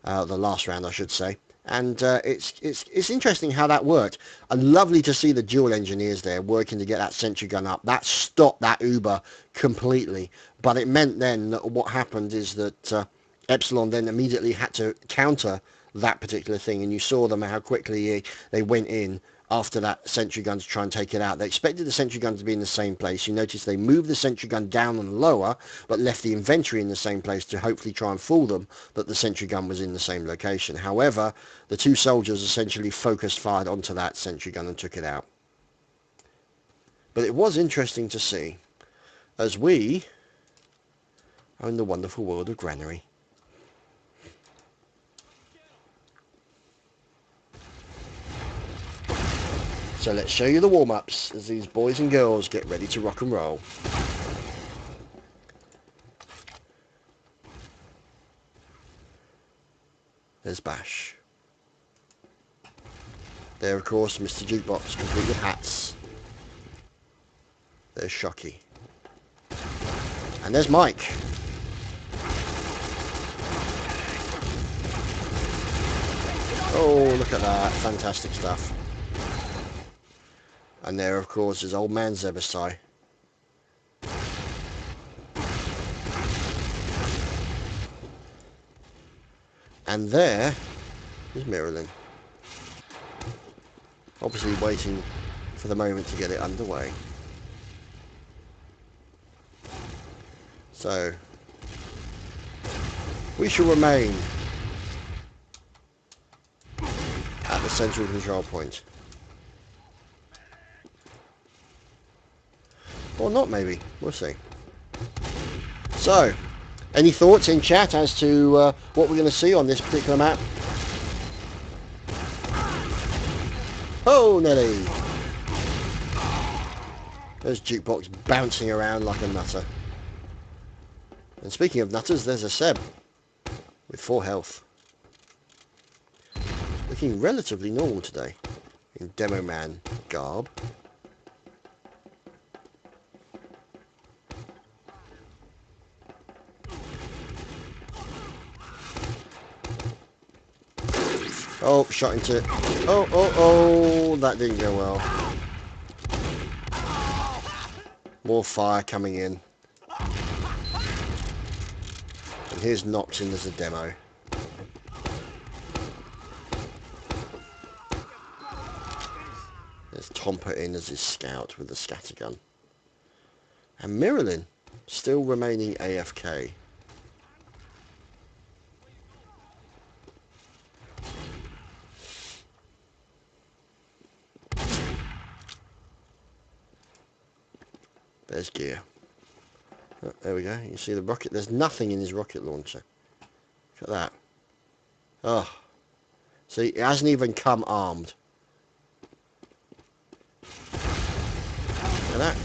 S1: the last round I should say, and it's interesting how that worked. And lovely to see the dual engineers there working to get that sentry gun up. That stopped that Uber completely, but it meant then that what happened is that Epsilon then immediately had to counter that particular thing, and you saw them how quickly they went in after that sentry gun to try and take it out. They expected the sentry gun to be in the same place. You notice they moved the sentry gun down and lower, but left the inventory in the same place to hopefully try and fool them that the sentry gun was in the same location. However, the two soldiers essentially focused fired onto that sentry gun and took it out. But it was interesting to see, as we are in the wonderful world of Granary. So let's show you the warm-ups as these boys and girls get ready to rock and roll. There's Bash. There, of course, Mr. Jukebox, complete with hats. There's Shocky. And there's Mike. Oh, look at that. Fantastic stuff. And there, of course, is old man Zebasai. And there is Mirrelin. Obviously waiting for the moment to get it underway. So, we shall remain at the central control point. Or not, maybe. We'll see. So, any thoughts in chat as to what we're going to see on this particular map? Oh, Nelly. There's Jukebox bouncing around like a nutter. And speaking of nutters, there's a Seb with 4 health. Looking relatively normal today in Demo Man garb. Oh, shot into it. Oh, that didn't go well. More fire coming in. And here's Nox in as a demo. There's Tompa in as his scout with the scattergun. And Miralyn still remaining AFK. There's gear. Oh, there we go. You see the rocket? There's nothing in his rocket launcher. Look at that. Oh. See, it hasn't even come armed. Look at that.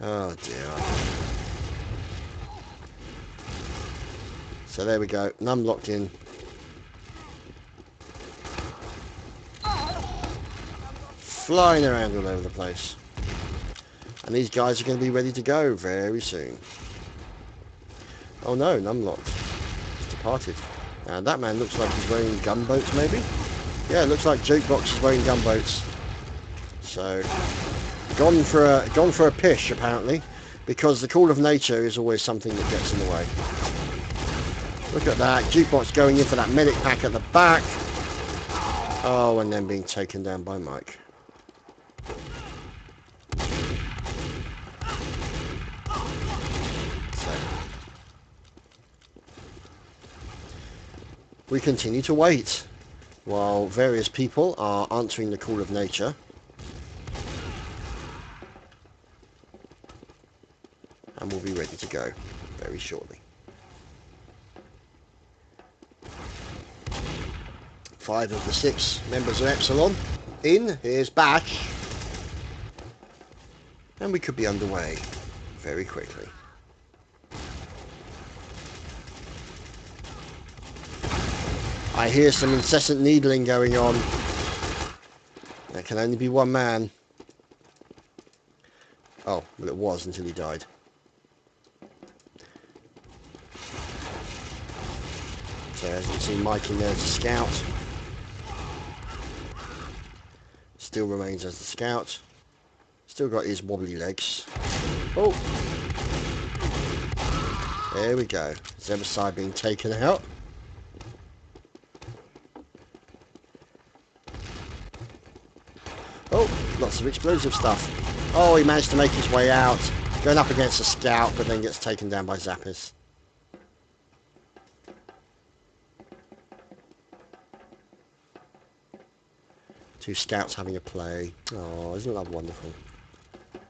S1: Oh dear. So there we go. None locked in. Flying around all over the place. And these guys are going to be ready to go very soon. Oh no, Numlocked. He's departed. And that man looks like he's wearing gunboats maybe? Yeah, it looks like Jukebox is wearing gunboats. So, gone for a pish apparently. Because the call of nature is always something that gets in the way. Look at that. Jukebox going in for that medic pack at the back. Oh, and then being taken down by Mike. We continue to wait while various people are answering the call of nature. And we'll be ready to go very shortly. 5 of the 6 members of Epsilon in. Here's Bash. And we could be underway very quickly. I hear some incessant needling going on. There can only be one man. Oh, well it was until he died. So as you can see, Mike in there as a scout. Still remains as the scout. Still got his wobbly legs. Oh! There we go. Zebasai being taken out. Oh, lots of explosive stuff. Oh, he managed to make his way out. Going up against a scout, but then gets taken down by Zappis. Two scouts having a play. Oh, isn't that wonderful? Look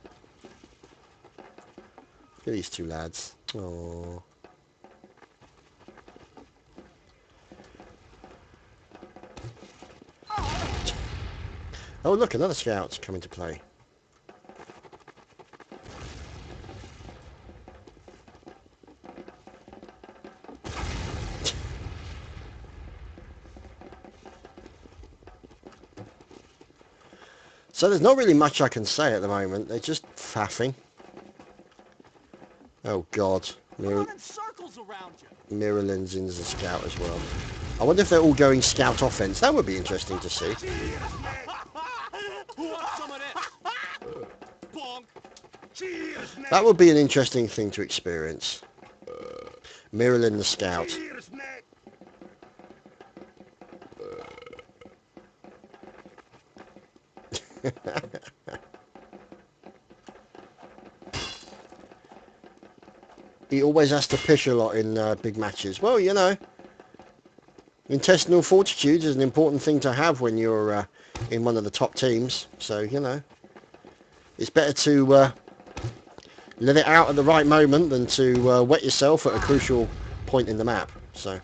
S1: at these two lads. Oh. Oh, look, another scout's coming to play. So there's not really much I can say at the moment. They're just faffing. Oh God, Miralyn's in as a scout as well. I wonder if they're all going scout offense. That would be interesting to see. That would be an interesting thing to experience. Miralyn the scout. He always has to pish a lot in big matches. Well, you know, intestinal fortitude is an important thing to have when you're in one of the top teams. So, you know, it's better to let it out at the right moment than to wet yourself at a crucial point in the map. So,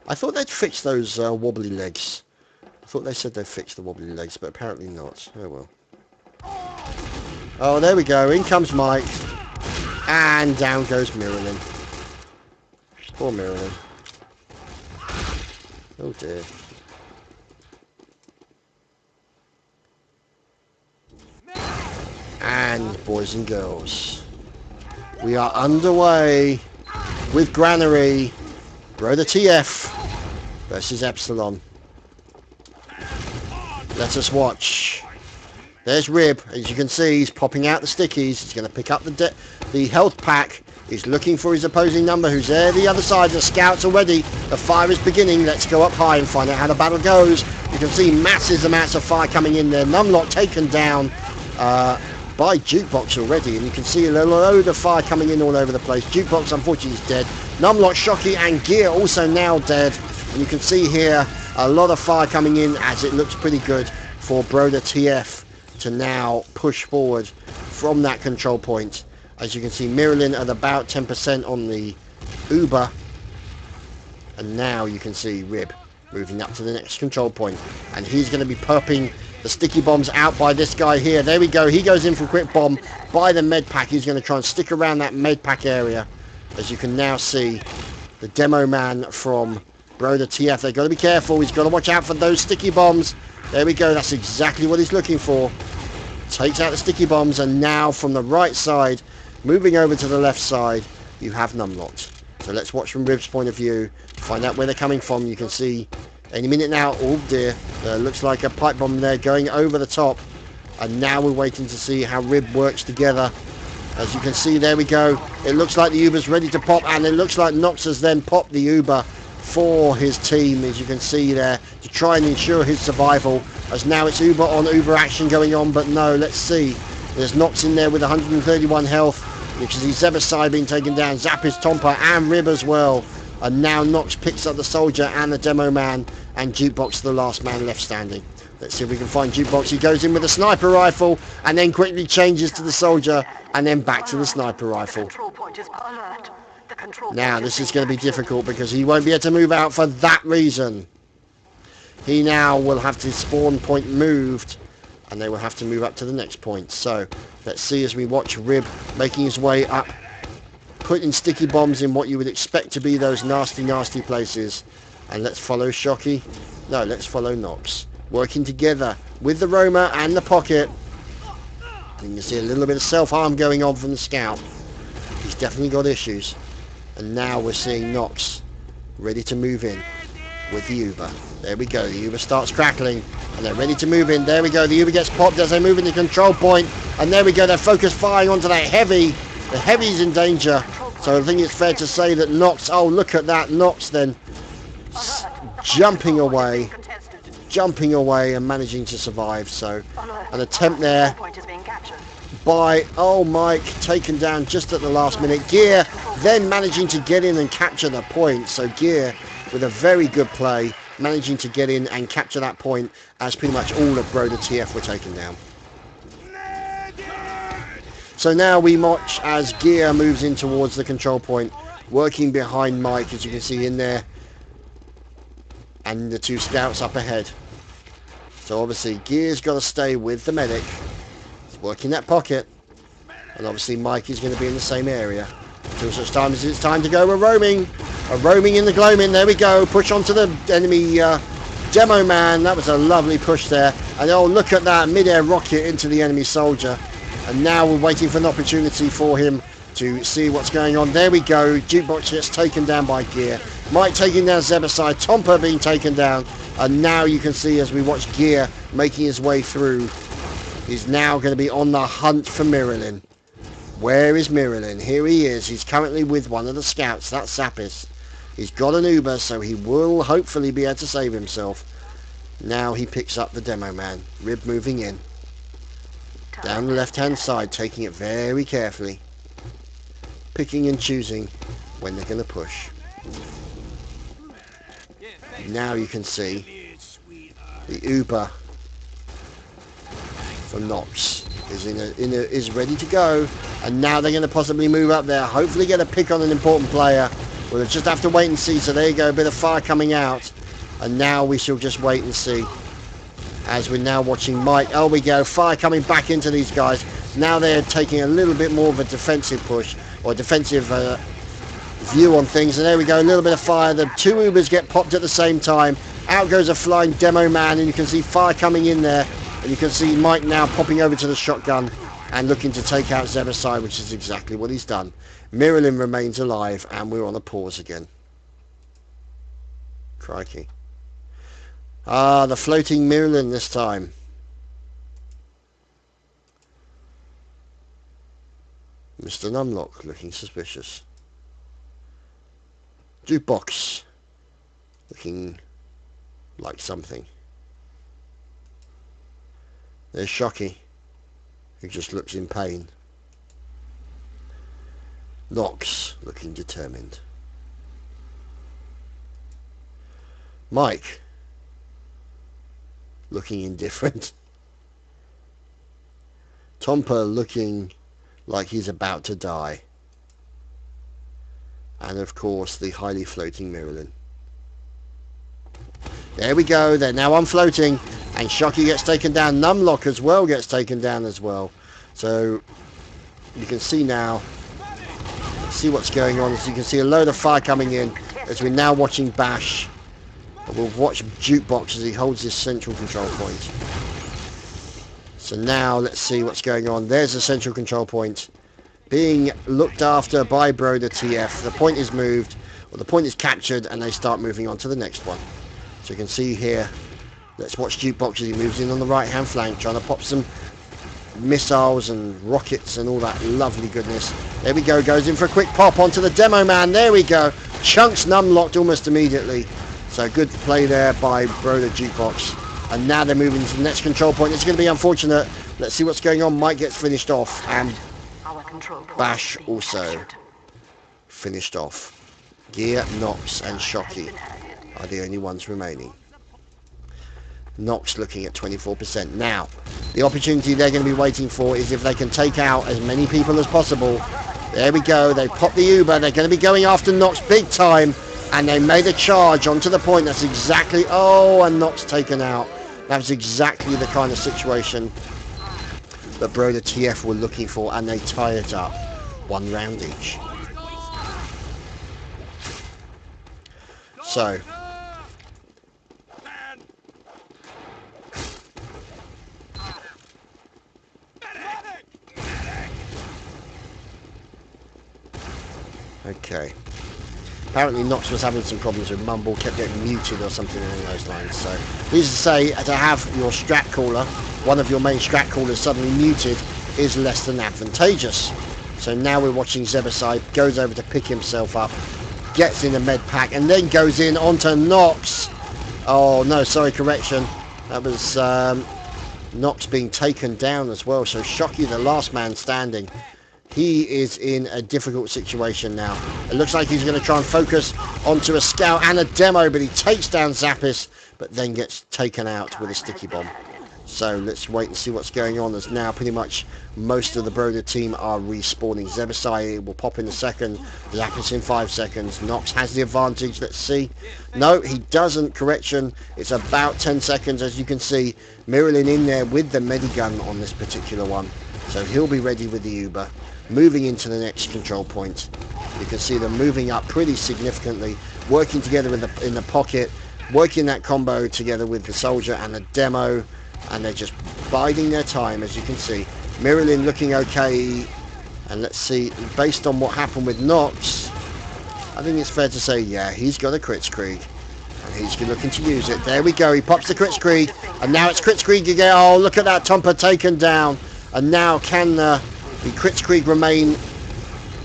S1: I thought they'd fix those wobbly legs. I Thought they said they fixed the wobbly legs, but apparently not. Oh well. Oh, there we go. In comes Mike. And down goes Miralyn. Poor Miralyn. Oh dear. And boys and girls, we are underway with Granary, Broder.TF versus Epsilon. Let us watch. There's Rib. As you can see, he's popping out the stickies. He's going to pick up the health pack. He's looking for his opposing number, who's there the other side. The scouts already. The fire is beginning. Let's go up high and find out how the battle goes. You can see massive amounts of fire coming in there. Numlock taken down by Jukebox already, and you can see a load of fire coming in all over the place. Jukebox unfortunately is dead. Numlock, Shocky and Gear also now dead, and you can see here a lot of fire coming in as it looks pretty good for Broder.TF to now push forward from that control point. As you can see, Miralyn at about 10% on the Uber, and now you can see Rib moving up to the next control point, and he's going to be popping the sticky bombs out by this guy here. There we go. He goes in for a quick bomb by the med pack. He's going to try and stick around that med pack area. As you can now see, the demo man from Broder.TF. They've got to be careful. He's got to watch out for those sticky bombs. There we go. That's exactly what he's looking for. Takes out the sticky bombs, and now from the right side, moving over to the left side, you have Numlocked. So let's watch from Rib's point of view, find out where they're coming from. You can see any minute now, oh dear, looks like a pipe bomb there going over the top. And now we're waiting to see how Rib works together. As you can see, there we go. It looks like the Uber's ready to pop, and it looks like Nox has then popped the Uber for his team, as you can see there, to try and ensure his survival. As now it's Uber on Uber action going on, but no, let's see. There's Nox in there with 131 health. You can see Zebasai being taken down, Zappis, Tompa and Rib as well. And now Nox picks up the soldier and the demo man, and Jukebox the last man left standing. Let's see if we can find Jukebox. He goes in with a sniper rifle and then quickly changes to the soldier and then back to the sniper rifle. Now this is going to be difficult because he won't be able to move out for that reason. He now will have his spawn point moved, and they will have to move up to the next point. So let's see as we watch Rib making his way up, putting sticky bombs in what you would expect to be those nasty places. And let's follow Shocky. No, let's follow Nox. Working together with the Roma and the Pocket. And you can see a little bit of self-harm going on from the Scout. He's definitely got issues. And now we're seeing Nox ready to move in with the Uber. There we go. The Uber starts crackling and they're ready to move in. There we go. The Uber gets popped as they move into control point. And there we go. They're focused firing onto that heavy. The heavy's in danger. So I think it's fair to say that Nox, oh look at that, Nox then jumping away and managing to survive. So an attempt there by, oh Mike, taken down just at the last minute. Gear then managing to get in and capture the point. So Gear with a very good play, managing to get in and capture that point as pretty much all of Broder.TF were taken down. So now we watch as Gear moves in towards the control point, working behind Mike, as you can see in there, and the two scouts up ahead. So obviously Gear's got to stay with the medic. He's working that pocket, and obviously Mike is going to be in the same area until such time as it's time to go. We're roaming in the gloaming. There we go. Push onto the enemy demo man. That was a lovely push there. And oh, look at that mid-air rocket into the enemy soldier. And now we're waiting for an opportunity for him to see what's going on. There we go. Jukebox gets taken down by Gear. Mike taking down Zebasai. Tompa being taken down. And now you can see as we watch Gear making his way through, he's now going to be on the hunt for Miralyn. Where is Miralyn? Here he is. He's currently with one of the scouts. That's Zappis. He's got an Uber, so he will hopefully be able to save himself. Now he picks up the demo man. Rib moving in. Down the left-hand side, taking it very carefully. Picking and choosing when they're going to push. Now you can see the Uber from Nox is ready to go, and now they're going to possibly move up there, hopefully get a pick on an important player. We'll just have to wait and see. So there you go, a bit of fire coming out, and now we shall just wait and see as we're now watching Mike. Oh, we go. Fire coming back into these guys. Now they're taking a little bit more of a defensive push, or defensive view on things. And there we go. A little bit of fire. The two Ubers get popped at the same time. Out goes a flying demo man, and you can see fire coming in there. And you can see Mike now popping over to the shotgun and looking to take out Zebasai, which is exactly what he's done. Miralyn remains alive, and we're on a pause again. Crikey. Ah, the floating Miralyn this time. Mr. Numlock looking suspicious. Jukebox looking like something. There's Shocky, who just looks in pain. Nox looking determined. Mike looking indifferent. Tompa looking like he's about to die. And of course the highly floating Miralyn. There we go, they're now unfloating, and Shocky gets taken down. Numlock as well gets taken down as well. So you can see now, see what's going on. As you can see a load of fire coming in as we're now watching Bash. We'll watch Jukebox as he holds his central control point. So now let's see what's going on. There's the central control point being looked after by Broder.TF. The point is moved, or the point is captured, and they start moving on to the next one. So you can see here, let's watch Jukebox as he moves in on the right hand flank, trying to pop some missiles and rockets and all that lovely goodness. There we go, goes in for a quick pop onto the demo man. There we go, chunks Numlocked almost immediately. So good play there by Broder Jukebox. And now they're moving to the next control point. It's going to be unfortunate. Let's see what's going on. Mike gets finished off, and Bash also finished off. Gear, Nox and Shocky are the only ones remaining. Nox looking at 24%. Now, the opportunity they're going to be waiting for is if they can take out as many people as possible. There we go. They pop the Uber. They're going to be going after Nox big time. And they made a charge onto the point. That's exactly... Oh, and Nox taken out. That was exactly the kind of situation that Broder.TF were looking for. And they tie it up. 1 round each. So... Okay. Apparently Nox was having some problems with Mumble, kept getting muted or something along those lines. So, needless to say, to have your strat caller, one of your main strat callers suddenly muted, is less than advantageous. So now we're watching Zebasai, goes over to pick himself up, gets in a med pack, and then goes in onto Nox. Oh no, sorry, correction. That was Nox being taken down as well. So Shocky, the last man standing. He is in a difficult situation now. It looks like he's going to try and focus onto a scout and a demo, but he takes down Zappis, but then gets taken out with a sticky bomb. So let's wait and see what's going on, as now pretty much most of the Broder team are respawning. Zebasai will pop in a second, Zappis in 5 seconds. Nox has the advantage, let's see. No, he doesn't, correction. It's about 10 seconds, as you can see. Miralyn in there with the medigun on this particular one. So he'll be ready with the Uber. Moving into the next control point. You can see them moving up pretty significantly, working together in the pocket, working that combo together with the soldier and the demo, and they're just biding their time, as you can see. Miralyn looking okay, and let's see, based on what happened with Nox, I think it's fair to say, yeah, he's got a Kritzkrieg, and he's looking to use it. There we go, he pops the Kritzkrieg, and now it's Kritzkrieg again. Oh, look at that, Tompa taken down, and now can the Kritzkrieg remain,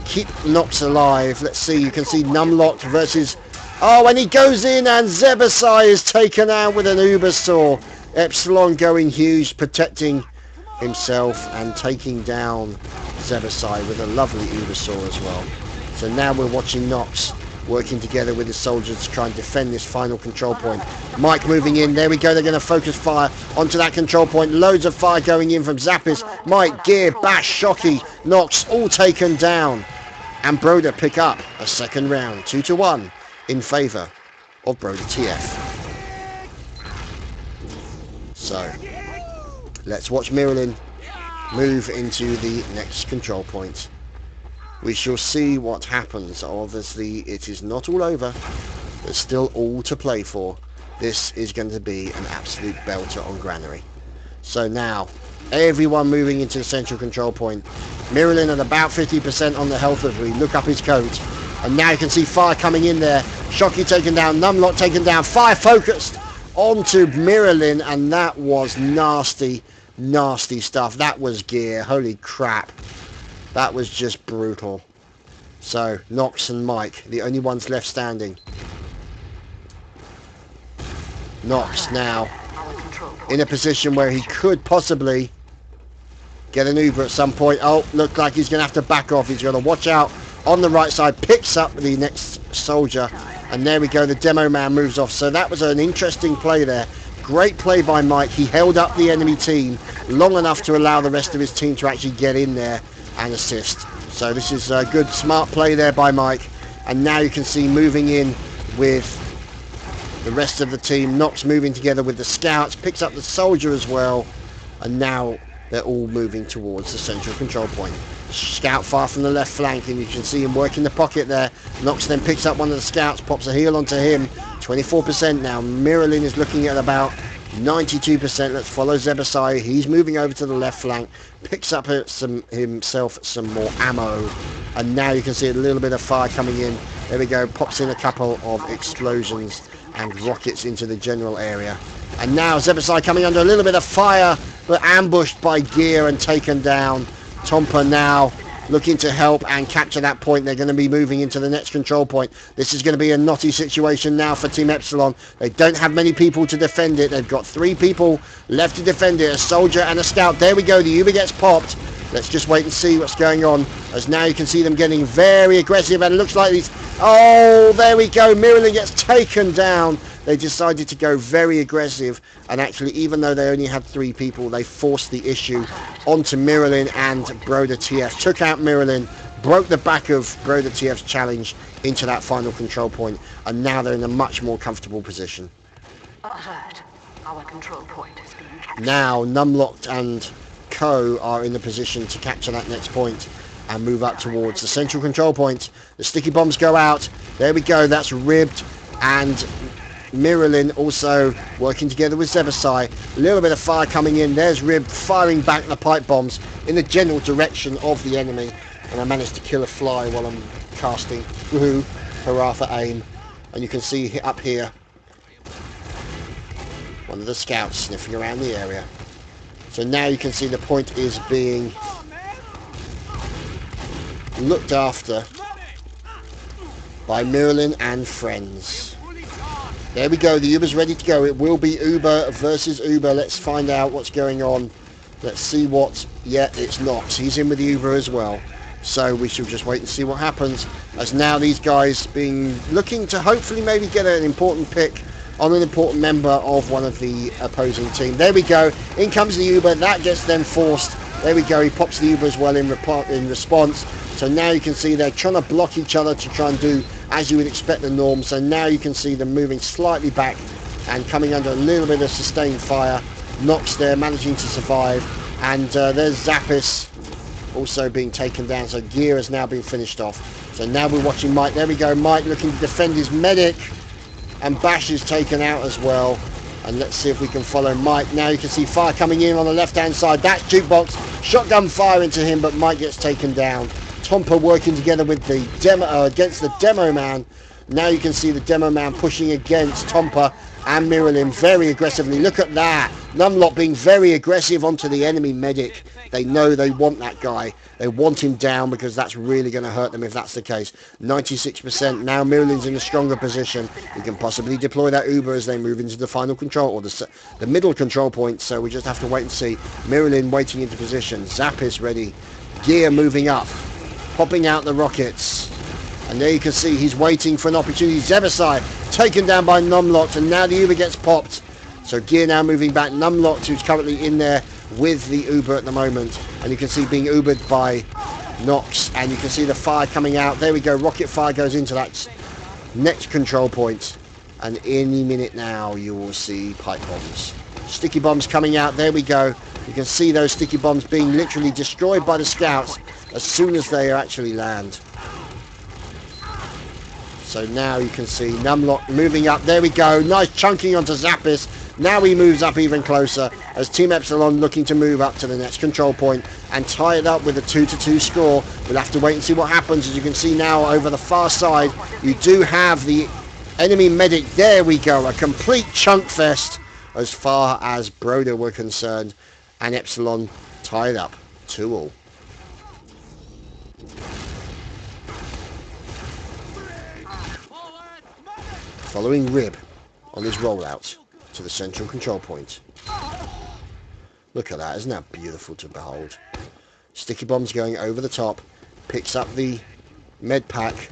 S1: keep Nox alive. Let's see, you can see Numlocked versus... Oh, and he goes in, and Zebasai is taken out with an Uber Saw. Epsilon going huge, protecting himself and taking down Zebasai with a lovely Uber Saw as well. So now we're watching Nox working together with the soldiers to try and defend this final control point. Mike moving in. There we go. They're going to focus fire onto that control point. Loads of fire going in from Zappis. Mike, Gear, Bash, Shocky, Nox, all taken down. And Broder pick up a second round. 2-1 in favour of Broder.TF. So let's watch Miralyn move into the next control point. We shall see what happens. Obviously it is not all over. There's still all to play for. This is going to be an absolute belter on Granary. So now everyone moving into the central control point. Miralyn at about 50% on the health as we look up his coat. And now you can see fire coming in there. Shocky taken down, Numlock taken down, fire focused onto Miralyn, and that was nasty, nasty stuff. That was gear. Holy crap. That was just brutal. So Nox and Mike, the only ones left standing. Nox now in a position where he could possibly get an Uber at some point. Oh, looked like he's going to have to back off. He's going to watch out on the right side, picks up the next soldier, and there we go. The demo man moves off. So that was an interesting play there. Great play by Mike. He held up the enemy team long enough to allow the rest of his team to actually get in there and assist. So this is a good, smart play there by Mike. And now you can see moving in with the rest of the team. Nox moving together with the scouts, picks up the soldier as well, and now they're all moving towards the central control point. Scout far from the left flank, and you can see him working the pocket there. Nox then picks up one of the scouts, pops a heal onto him. 24% now. Miralyn is looking at about 92%. Let's follow Zebasai. He's moving over to the left flank, picks up himself some more ammo, and now you can see a little bit of fire coming in. There we go, pops in a couple of explosions and rockets into the general area. And now Zebasai coming under a little bit of fire, but ambushed by Gear and taken down. Tompa now looking to help and capture that point. They're going to be moving into the next control point. This is going to be a knotty situation now for Team Epsilon. They don't have many people to defend it. They've got 3 people left to defend it, a soldier and a scout. There we go, the Uber gets popped. Let's just wait and see what's going on, as now you can see them getting very aggressive, and it looks like these... Oh, there we go, Miralyn gets taken down. They decided to go very aggressive, and actually, even though they only had 3 people, they forced the issue onto Miralyn, and Broder.TF took out Miralyn, broke the back of Broder.TF's challenge into that final control point, and now they're in a much more comfortable position.
S2: Alert. Our control point is being captured.
S1: Now, Numlocked and Co are in the position to capture that next point and move up towards the central control point. The sticky bombs go out. There we go, that's ribbed, and Miralyn also working together with Zebasai. A little bit of fire coming in. There's Rib firing back the pipe bombs in the general direction of the enemy, and I managed to kill a fly while I'm casting. Woohoo, hurrah for aim. And you can see up here one of the scouts sniffing around the area. So now you can see the point is being looked after by Miralyn and friends. There we go, the Uber's ready to go. It will be Uber versus Uber. Let's find out what's going on. Let's see what... Yeah, it's Nox. He's in with the Uber as well. So we shall just wait and see what happens, as now these guys being looking to hopefully maybe get an important pick on an important member of one of the opposing team. There we go. In comes the Uber. That gets them forced. There we go. He pops the Uber as well in response. So now you can see they're trying to block each other to try and do as you would expect the norm. So now you can see them moving slightly back and coming under a little bit of sustained fire. Nox there managing to survive. And there's Zappis also being taken down. So Gear has now been finished off. So now we're watching Mike. There we go. Mike looking to defend his medic. And Bash is taken out as well. And let's see if we can follow Mike. Now you can see fire coming in on the left-hand side. That's Jukebox. Shotgun fire into him, but Mike gets taken down. Tompa working together with the demo against the demo man. Now you can see the demo man pushing against Tompa and Miralyn very aggressively. Look at that. Numlock being very aggressive onto the enemy medic. They know they want that guy. They want him down, because that's really going to hurt them if that's the case. 96%. Now Miralyn's in a stronger position. We can possibly deploy that Uber as they move into the final control, or the middle control point. So we just have to wait and see. Miralyn waiting into position. Zappis ready. Gear moving up. Popping out the rockets. And there you can see he's waiting for an opportunity. Zebasai taken down by Numlocked, and now the Uber gets popped. So Gear now moving back. Numlocked, who's currently in there with the Uber at the moment, and you can see being Ubered by Nox, and you can see the fire coming out. There we go, rocket fire goes into that next control point, and any minute now you will see pipe bombs. Sticky bombs coming out. There we go. You can see those sticky bombs being literally destroyed by the scouts as soon as they actually land. So now you can see Numlock moving up. There we go. Nice chunking onto Zappis. Now he moves up even closer as Team Epsilon looking to move up to the next control point and tie it up with a 2-2 score. We'll have to wait and see what happens. As you can see now over the far side, you do have the enemy medic. There we go. A complete chunk fest as far as Broder were concerned, and Epsilon tied up 2-2. Following Rib on his rollout to the central control point. Look at that, isn't that beautiful to behold? Sticky bombs going over the top, picks up the med pack,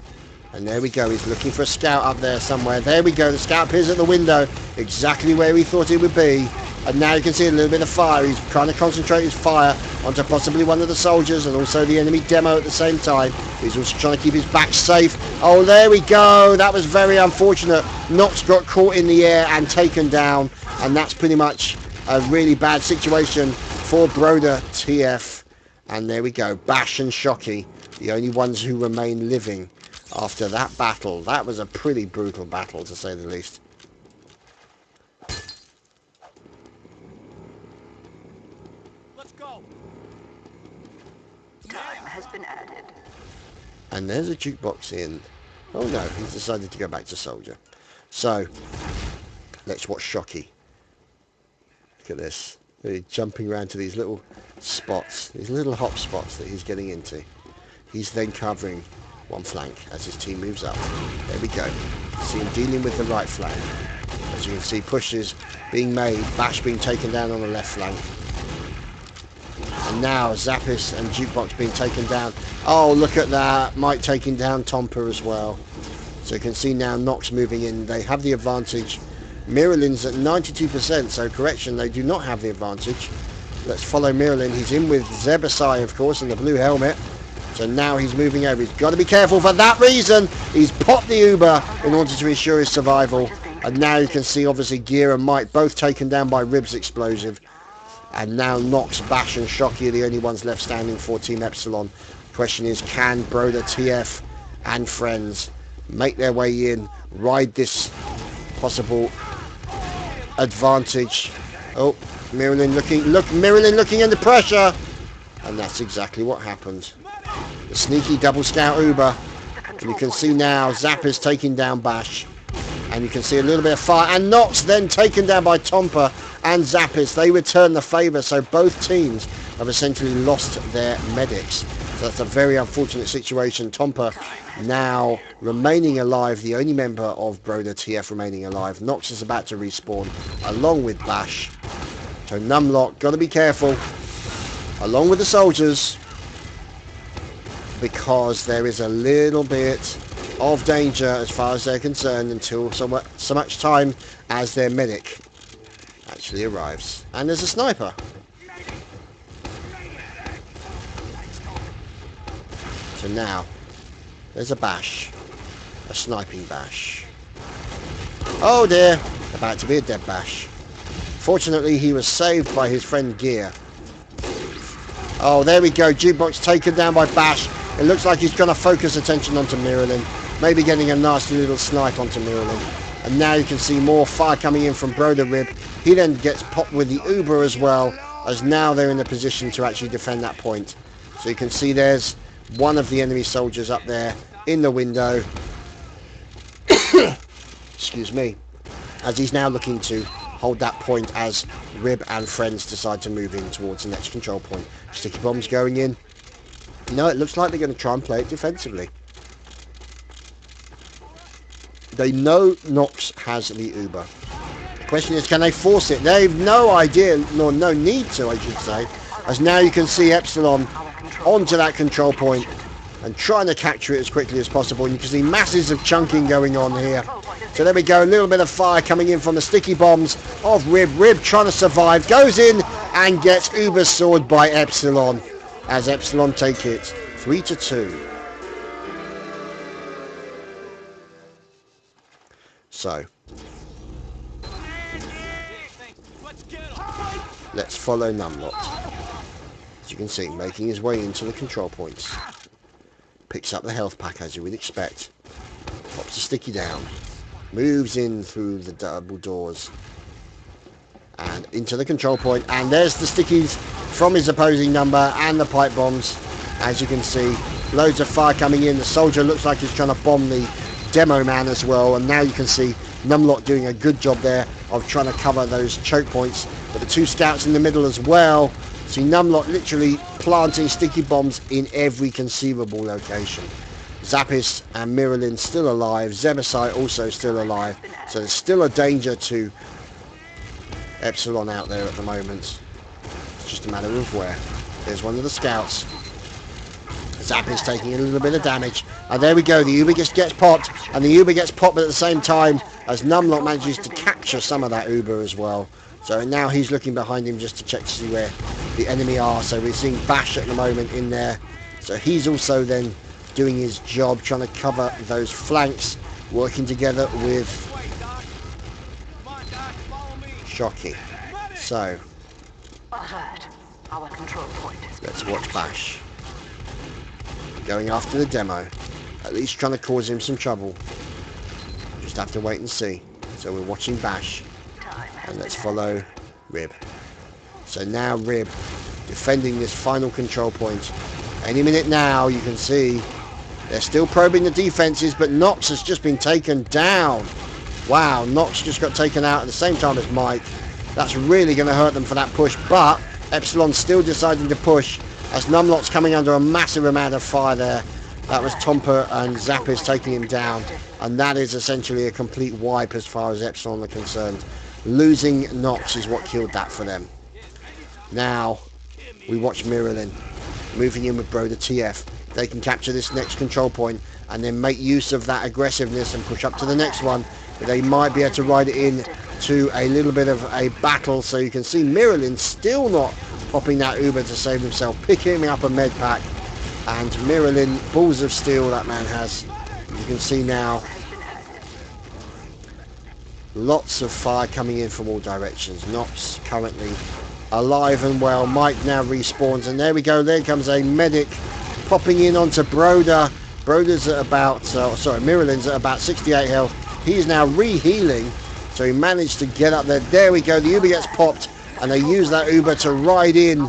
S1: and there we go. He's looking for a scout up there somewhere. There we go, the scout appears at the window, exactly where he thought it would be. And now you can see a little bit of fire. He's trying to concentrate his fire onto possibly one of the soldiers and also the enemy demo at the same time. He's also trying to keep his back safe. Oh, there we go. That was very unfortunate. Nox got caught in the air and taken down. And that's pretty much a really bad situation for Broder.TF. And there we go. Bash and Shocky, the only ones who remain living after that battle. That was a pretty brutal battle, to say the least.
S2: Time has been added.
S1: And there's a jukebox in. Oh no, he's decided to go back to soldier. So, let's watch Shocky. Look at this. He's jumping around to these little spots, these little hop spots that he's getting into. He's then covering one flank as his team moves up. There we go. See him dealing with the right flank. As you can see, pushes being made, Bash being taken down on the left flank. And now Zappis and Jukebox being taken down. Oh, look at that. Mike taking down Tompa as well. So you can see now Nox moving in. They have the advantage. Miralin's at 92%, so correction, they do not have the advantage. Let's follow Miralin. He's in with Zebasai, of course, in the blue helmet. So now he's moving over. He's got to be careful for that reason. He's popped the Uber in order to ensure his survival. And now you can see, obviously, Gear and Mike both taken down by Rib's explosive. And now Nox, Bash and Shocky are the only ones left standing for Team Epsilon. Question is, can Broder.TF and friends make their way in, ride this possible advantage? Oh, Miralin looking under pressure. And that's exactly what happened. The sneaky double scout Uber. And you can see now Zappa's taking down Bash. And you can see a little bit of fire. And Nox then taken down by Tompa and Zappis. They return the favour, so both teams have essentially lost their medics. So that's a very unfortunate situation. Tompa now remaining alive, the only member of Broder.TF remaining alive. Nox is about to respawn along with Bash. So Numlock, got to be careful, along with the soldiers, because there is a little bit of danger as far as they're concerned until so much time as their medic actually arrives. And there's a sniper. So now there's a Bash, a sniping Bash. Oh dear, about to be a dead Bash. Fortunately he was saved by his friend Gear. Oh, there we go, Jukebox taken down by Bash. It looks like he's going to focus attention onto Miralin, maybe getting a nasty little snipe onto Miralin. And now you can see more fire coming in from Broder Rib. He then gets popped with the Uber as well, as now they're in a position to actually defend that point. So you can see there's one of the enemy soldiers up there in the window. Excuse me. As he's now looking to hold that point as Rib and friends decide to move in towards the next control point. Sticky bombs going in. No, it looks like they're going to try and play it defensively. They know Nox has the Uber. The question is, can they force it? They've no idea, nor no need to, I should say. As now you can see Epsilon onto that control point and trying to capture it as quickly as possible. And you can see masses of chunking going on here. So there we go, a little bit of fire coming in from the sticky bombs of Rib. Rib trying to survive, goes in and gets Uber sword by Epsilon. As Epsilon take it 3-2. So Let's follow Numlot. As you can see, making his way into the control points. Picks up the health pack as you would expect. Pops the sticky down. Moves in through the double doors. And into the control point. And there's the stickies from his opposing number and the pipe bombs. As you can see, loads of fire coming in. The soldier looks like he's trying to bomb the demo man as well. And now you can see Numlot doing a good job there of trying to cover those choke points. But the two scouts in the middle as well. See Numlot literally planting sticky bombs in every conceivable location. Zappis and Miralin still alive. Zebasai also still alive. So there's still a danger to Epsilon out there at the moment. It's just a matter of where. There's one of the scouts. Zappis taking a little bit of damage. And there we go. The Uber gets popped. And the Uber gets popped at the same time as Numlot manages to capture some of that Uber as well. So now he's looking behind him just to check to see where the enemy are. So we're seeing Bash at the moment in there. So he's also then doing his job, trying to cover those flanks, working together with Shocky. So
S2: Alert. Our control point is
S1: let's watch Bash. Going after the demo. At least trying to cause him some trouble. Just have to wait and see. So we're watching Bash. And let's follow Rib. So now Rib defending this final control point. Any minute now, you can see they're still probing the defenses, but Nox has just been taken down. Wow, Nox just got taken out at the same time as Mike. That's really going to hurt them for that push, but Epsilon's still deciding to push as Numlot's coming under a massive amount of fire there. That was Tomper and Zappis taking him down, and that is essentially a complete wipe as far as Epsilon are concerned. Losing Nox is what killed that for them. Now we watch Miralin moving in with Broder.TF. They can capture this next control point and then make use of that aggressiveness and push up to the next one. But they might be able to ride it in to a little bit of a battle. So you can see Miralin still not popping that Uber to save himself, picking up a med pack. And Miralin, balls of steel that man has. You can see now lots of fire coming in from all directions. Nox currently alive and well. Mike now respawns, and there we go. There comes a medic popping in onto Broder. Broder's at about, Miralin's at about 68 health. He's now re-healing, so he managed to get up there. There we go. The Uber gets popped, and they use that Uber to ride in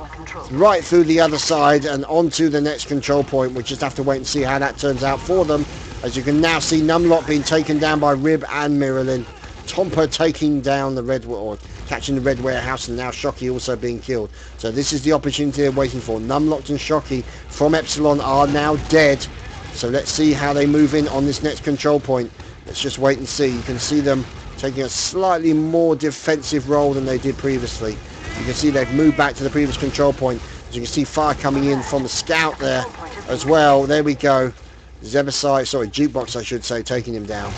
S1: right through the other side and onto the next control point. We just have to wait and see how that turns out for them. As you can now see, Numlot being taken down by Rib and Miralin. Tomper taking down the red, or catching the red warehouse, and now Shocky also being killed. So this is the opportunity they're waiting for. Numlot and Shocky from Epsilon are now dead. So let's see how they move in on this next control point. Let's just wait and see. You can see them taking a slightly more defensive role than they did previously. You can see they've moved back to the previous control point. As you can see, fire coming in from the scout there as well. There we go. Jukebox I should say, taking him down.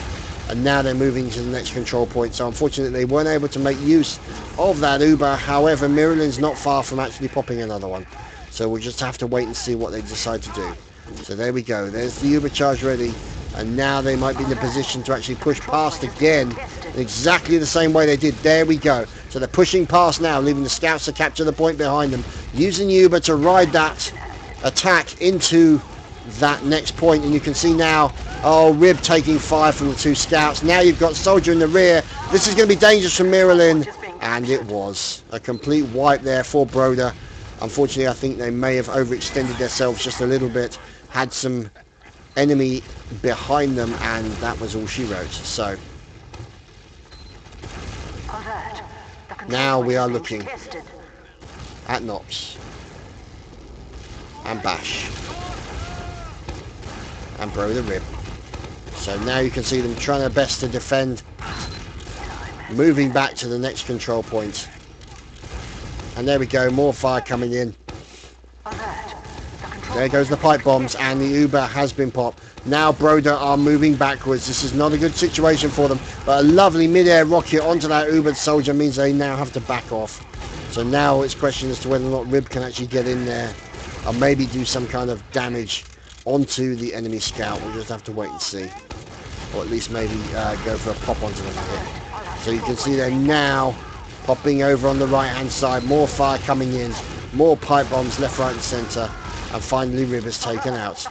S1: And now they're moving to the next control point. So unfortunately they weren't able to make use of that Uber. However, Miralin's not far from actually popping another one. So we'll just have to wait and see what they decide to do. So there we go. There's the Uber charge ready. And now they might be in the position to actually push past again in exactly the same way they did. There we go. So they're pushing past now, leaving the scouts to capture the point behind them. Using Uber to ride that attack into that next point. And you can see now, Rib taking fire from the two scouts. Now you've got Soldier in the rear. This is going to be dangerous for Miralin. And it was a complete wipe there for Broder. Unfortunately, I think they may have overextended themselves just a little bit. Had some enemy behind them, and that was all she wrote. So now we are looking at Nox and Bash and Broder Rib. So now you can see them trying their best to defend, moving back to the next control point. And there we go, more fire coming in. There goes the pipe bombs, and the Uber has been popped. Now Broder are moving backwards. This is not a good situation for them, but a lovely mid-air rocket onto that Uber soldier means they now have to back off. So now it's a question as to whether or not Rib can actually get in there or maybe do some kind of damage onto the enemy scout. We'll just have to wait and see, or at least maybe go for a pop onto them here. So you can see there now Popping over on the right hand side, more fire coming in, more pipe bombs left, right and centre, and finally Rib is taken out.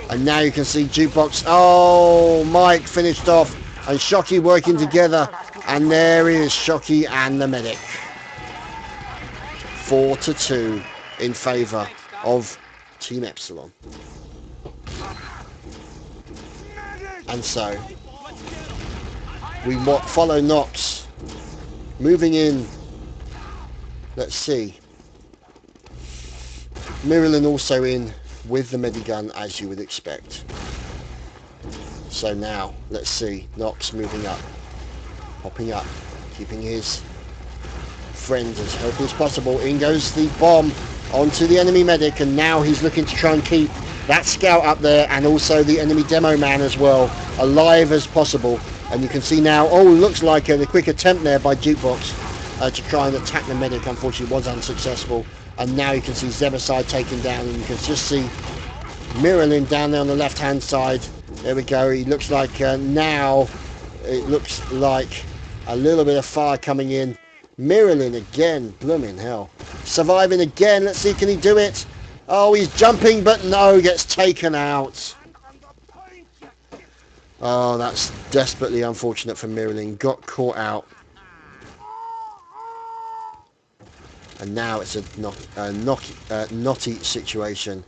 S1: And now you can see Jukebox, oh, Mike finished off, and Shocky working together, and there is Shocky and the medic. 4-2 in favour of Team Epsilon. And so we follow Nox moving in. Let's see, Miralyn also in with the medigun, as you would expect. So now let's see, Nox moving up, popping up, keeping his friends as healthy as possible. In goes the bomb onto the enemy medic, and now he's looking to try and keep that scout up there and also the enemy demo man as well alive as possible. And you can see now, oh, looks like a quick attempt there by Jukebox to try and attack the medic. Unfortunately was unsuccessful, and now you can see Zebasai taken down, and you can just see Miralyn down there on the left hand side. There we go. He looks like now it looks like a little bit of fire coming in. Miralyn again, blooming hell, surviving again. Let's see, can he do it? Oh, he's jumping, but no, gets taken out. Oh, that's desperately unfortunate for Miralyn. Got caught out. And now it's a knotty situation,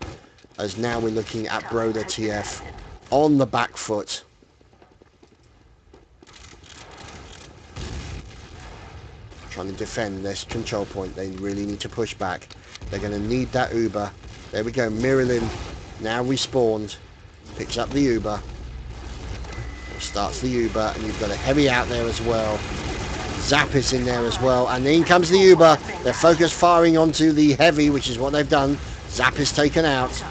S1: as now we're looking at Broder.TF on the back foot. Trying to defend this control point. They really need to push back. They're going to need that Uber. There we go. Miralyn now respawned. Picks up the Uber. Starts the Uber, and you've got a heavy out there as well. Zap is in there as well, and in comes the Uber. They're focused firing onto the heavy, which is what they've done. Zap is taken out,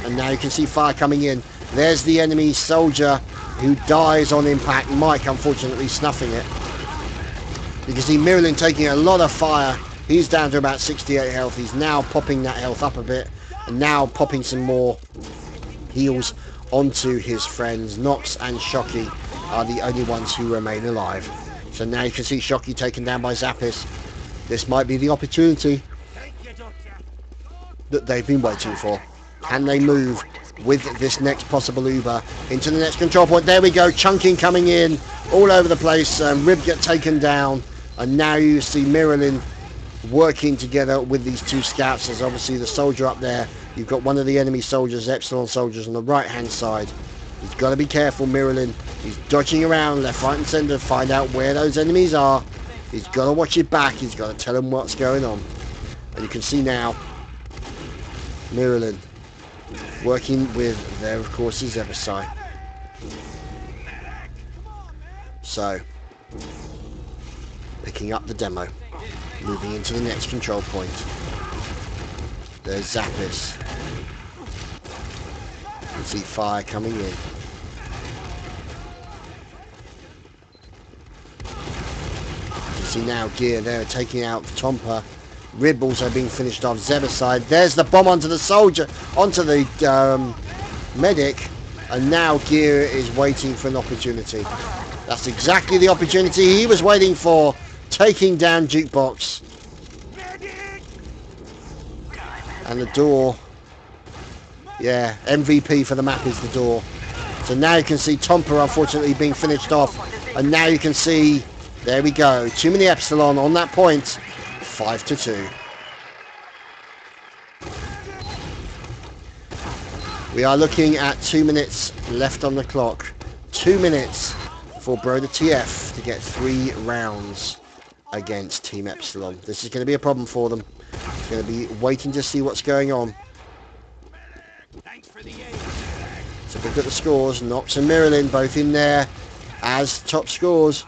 S1: and now you can see fire coming in. There's the enemy soldier who dies on impact. Mike unfortunately snuffing it. You can see Miralyn taking a lot of fire. He's down to about 68 health. He's now popping that health up a bit, and now popping some more heals onto his friends. Nox and Shocky are the only ones who remain alive. So now you can see Shocky taken down by Zappis. This might be the opportunity that they've been waiting for. Can they move with this next possible Uber into the next control point? There we go, chunking coming in all over the place. Rib get taken down, and now you see Miralyn working together with these two scouts. There's obviously the soldier up there. You've got one of the enemy soldiers, Epsilon soldiers, on the right hand side. He's got to be careful, Miralyn. He's dodging around left, right and centre to find out where those enemies are. He's got to watch it back. He's got to tell them what's going on. And you can see now Miralyn working with, there of course is Everside. So picking up the demo, moving into the next control point. There's Zappis. You can see fire coming in. You can see now Gear there taking out Tompa. Rib also being finished off. Zebaside. There's the bomb onto the soldier, onto the medic, and now Gear is waiting for an opportunity. That's exactly the opportunity he was waiting for, taking down Jukebox. And the door, yeah, MVP for the map is the door. So now you can see Tompa unfortunately being finished off, and now you can see, there we go, too many Epsilon on that point. 5-2. We are looking at 2 minutes left on the clock. 2 minutes for Broder.TF to get 3 rounds against Team Epsilon. This is going to be a problem for them. It's going to be waiting to see what's going on. So we've got the scores. Nox and Miralyn both in there as top scores,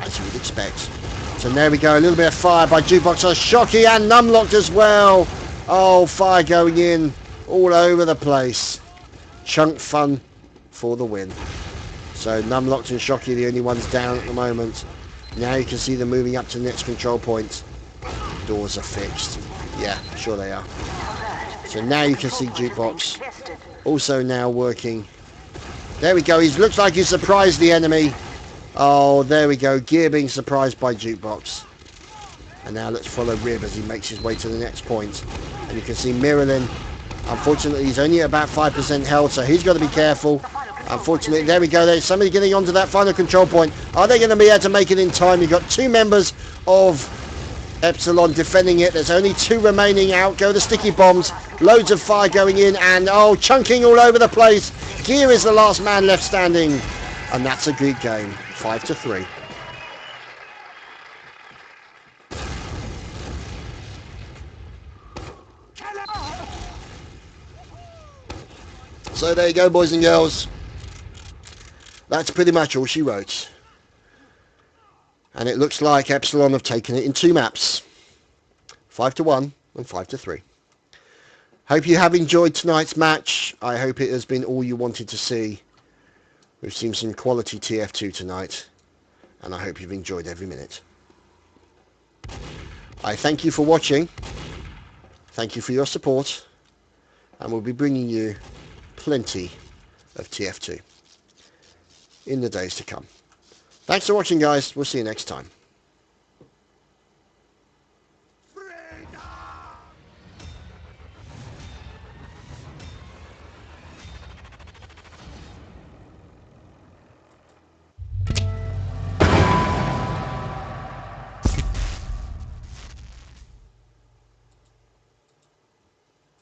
S1: as you would expect. So there we go, a little bit of fire by Jukebox on Shocky and Numlocked as well. Oh, fire going in all over the place. Chunk fun for the win. So Numlocked and Shocky are the only ones down at the moment. Now you can see them moving up to the next control point. Doors are fixed. Yeah, sure they are. So now you can see Jukebox also now working. There we go, he looks like he surprised the enemy. Oh, there we go. Gear being surprised by Jukebox. And now let's follow Rib as he makes his way to the next point. And you can see Miralyn. Unfortunately, he's only at about 5% health, so he's got to be careful. Unfortunately, there we go. There's somebody getting onto that final control point. Are they going to be able to make it in time? You've got 2 members of Epsilon defending it. There's only 2 remaining. Out go the sticky bombs. Loads of fire going in, and chunking all over the place. Gear is the last man left standing, and that's a good game. 5-3. So there you go, boys and girls. That's pretty much all she wrote. And it looks like Epsilon have taken it in 2 maps. 5-1 and 5-3. Hope you have enjoyed tonight's match. I hope it has been all you wanted to see. We've seen some quality TF2 tonight. And I hope you've enjoyed every minute. I thank you for watching. Thank you for your support. And we'll be bringing you plenty of TF2 in the days to come. Thanks for watching, guys. We'll see you next time.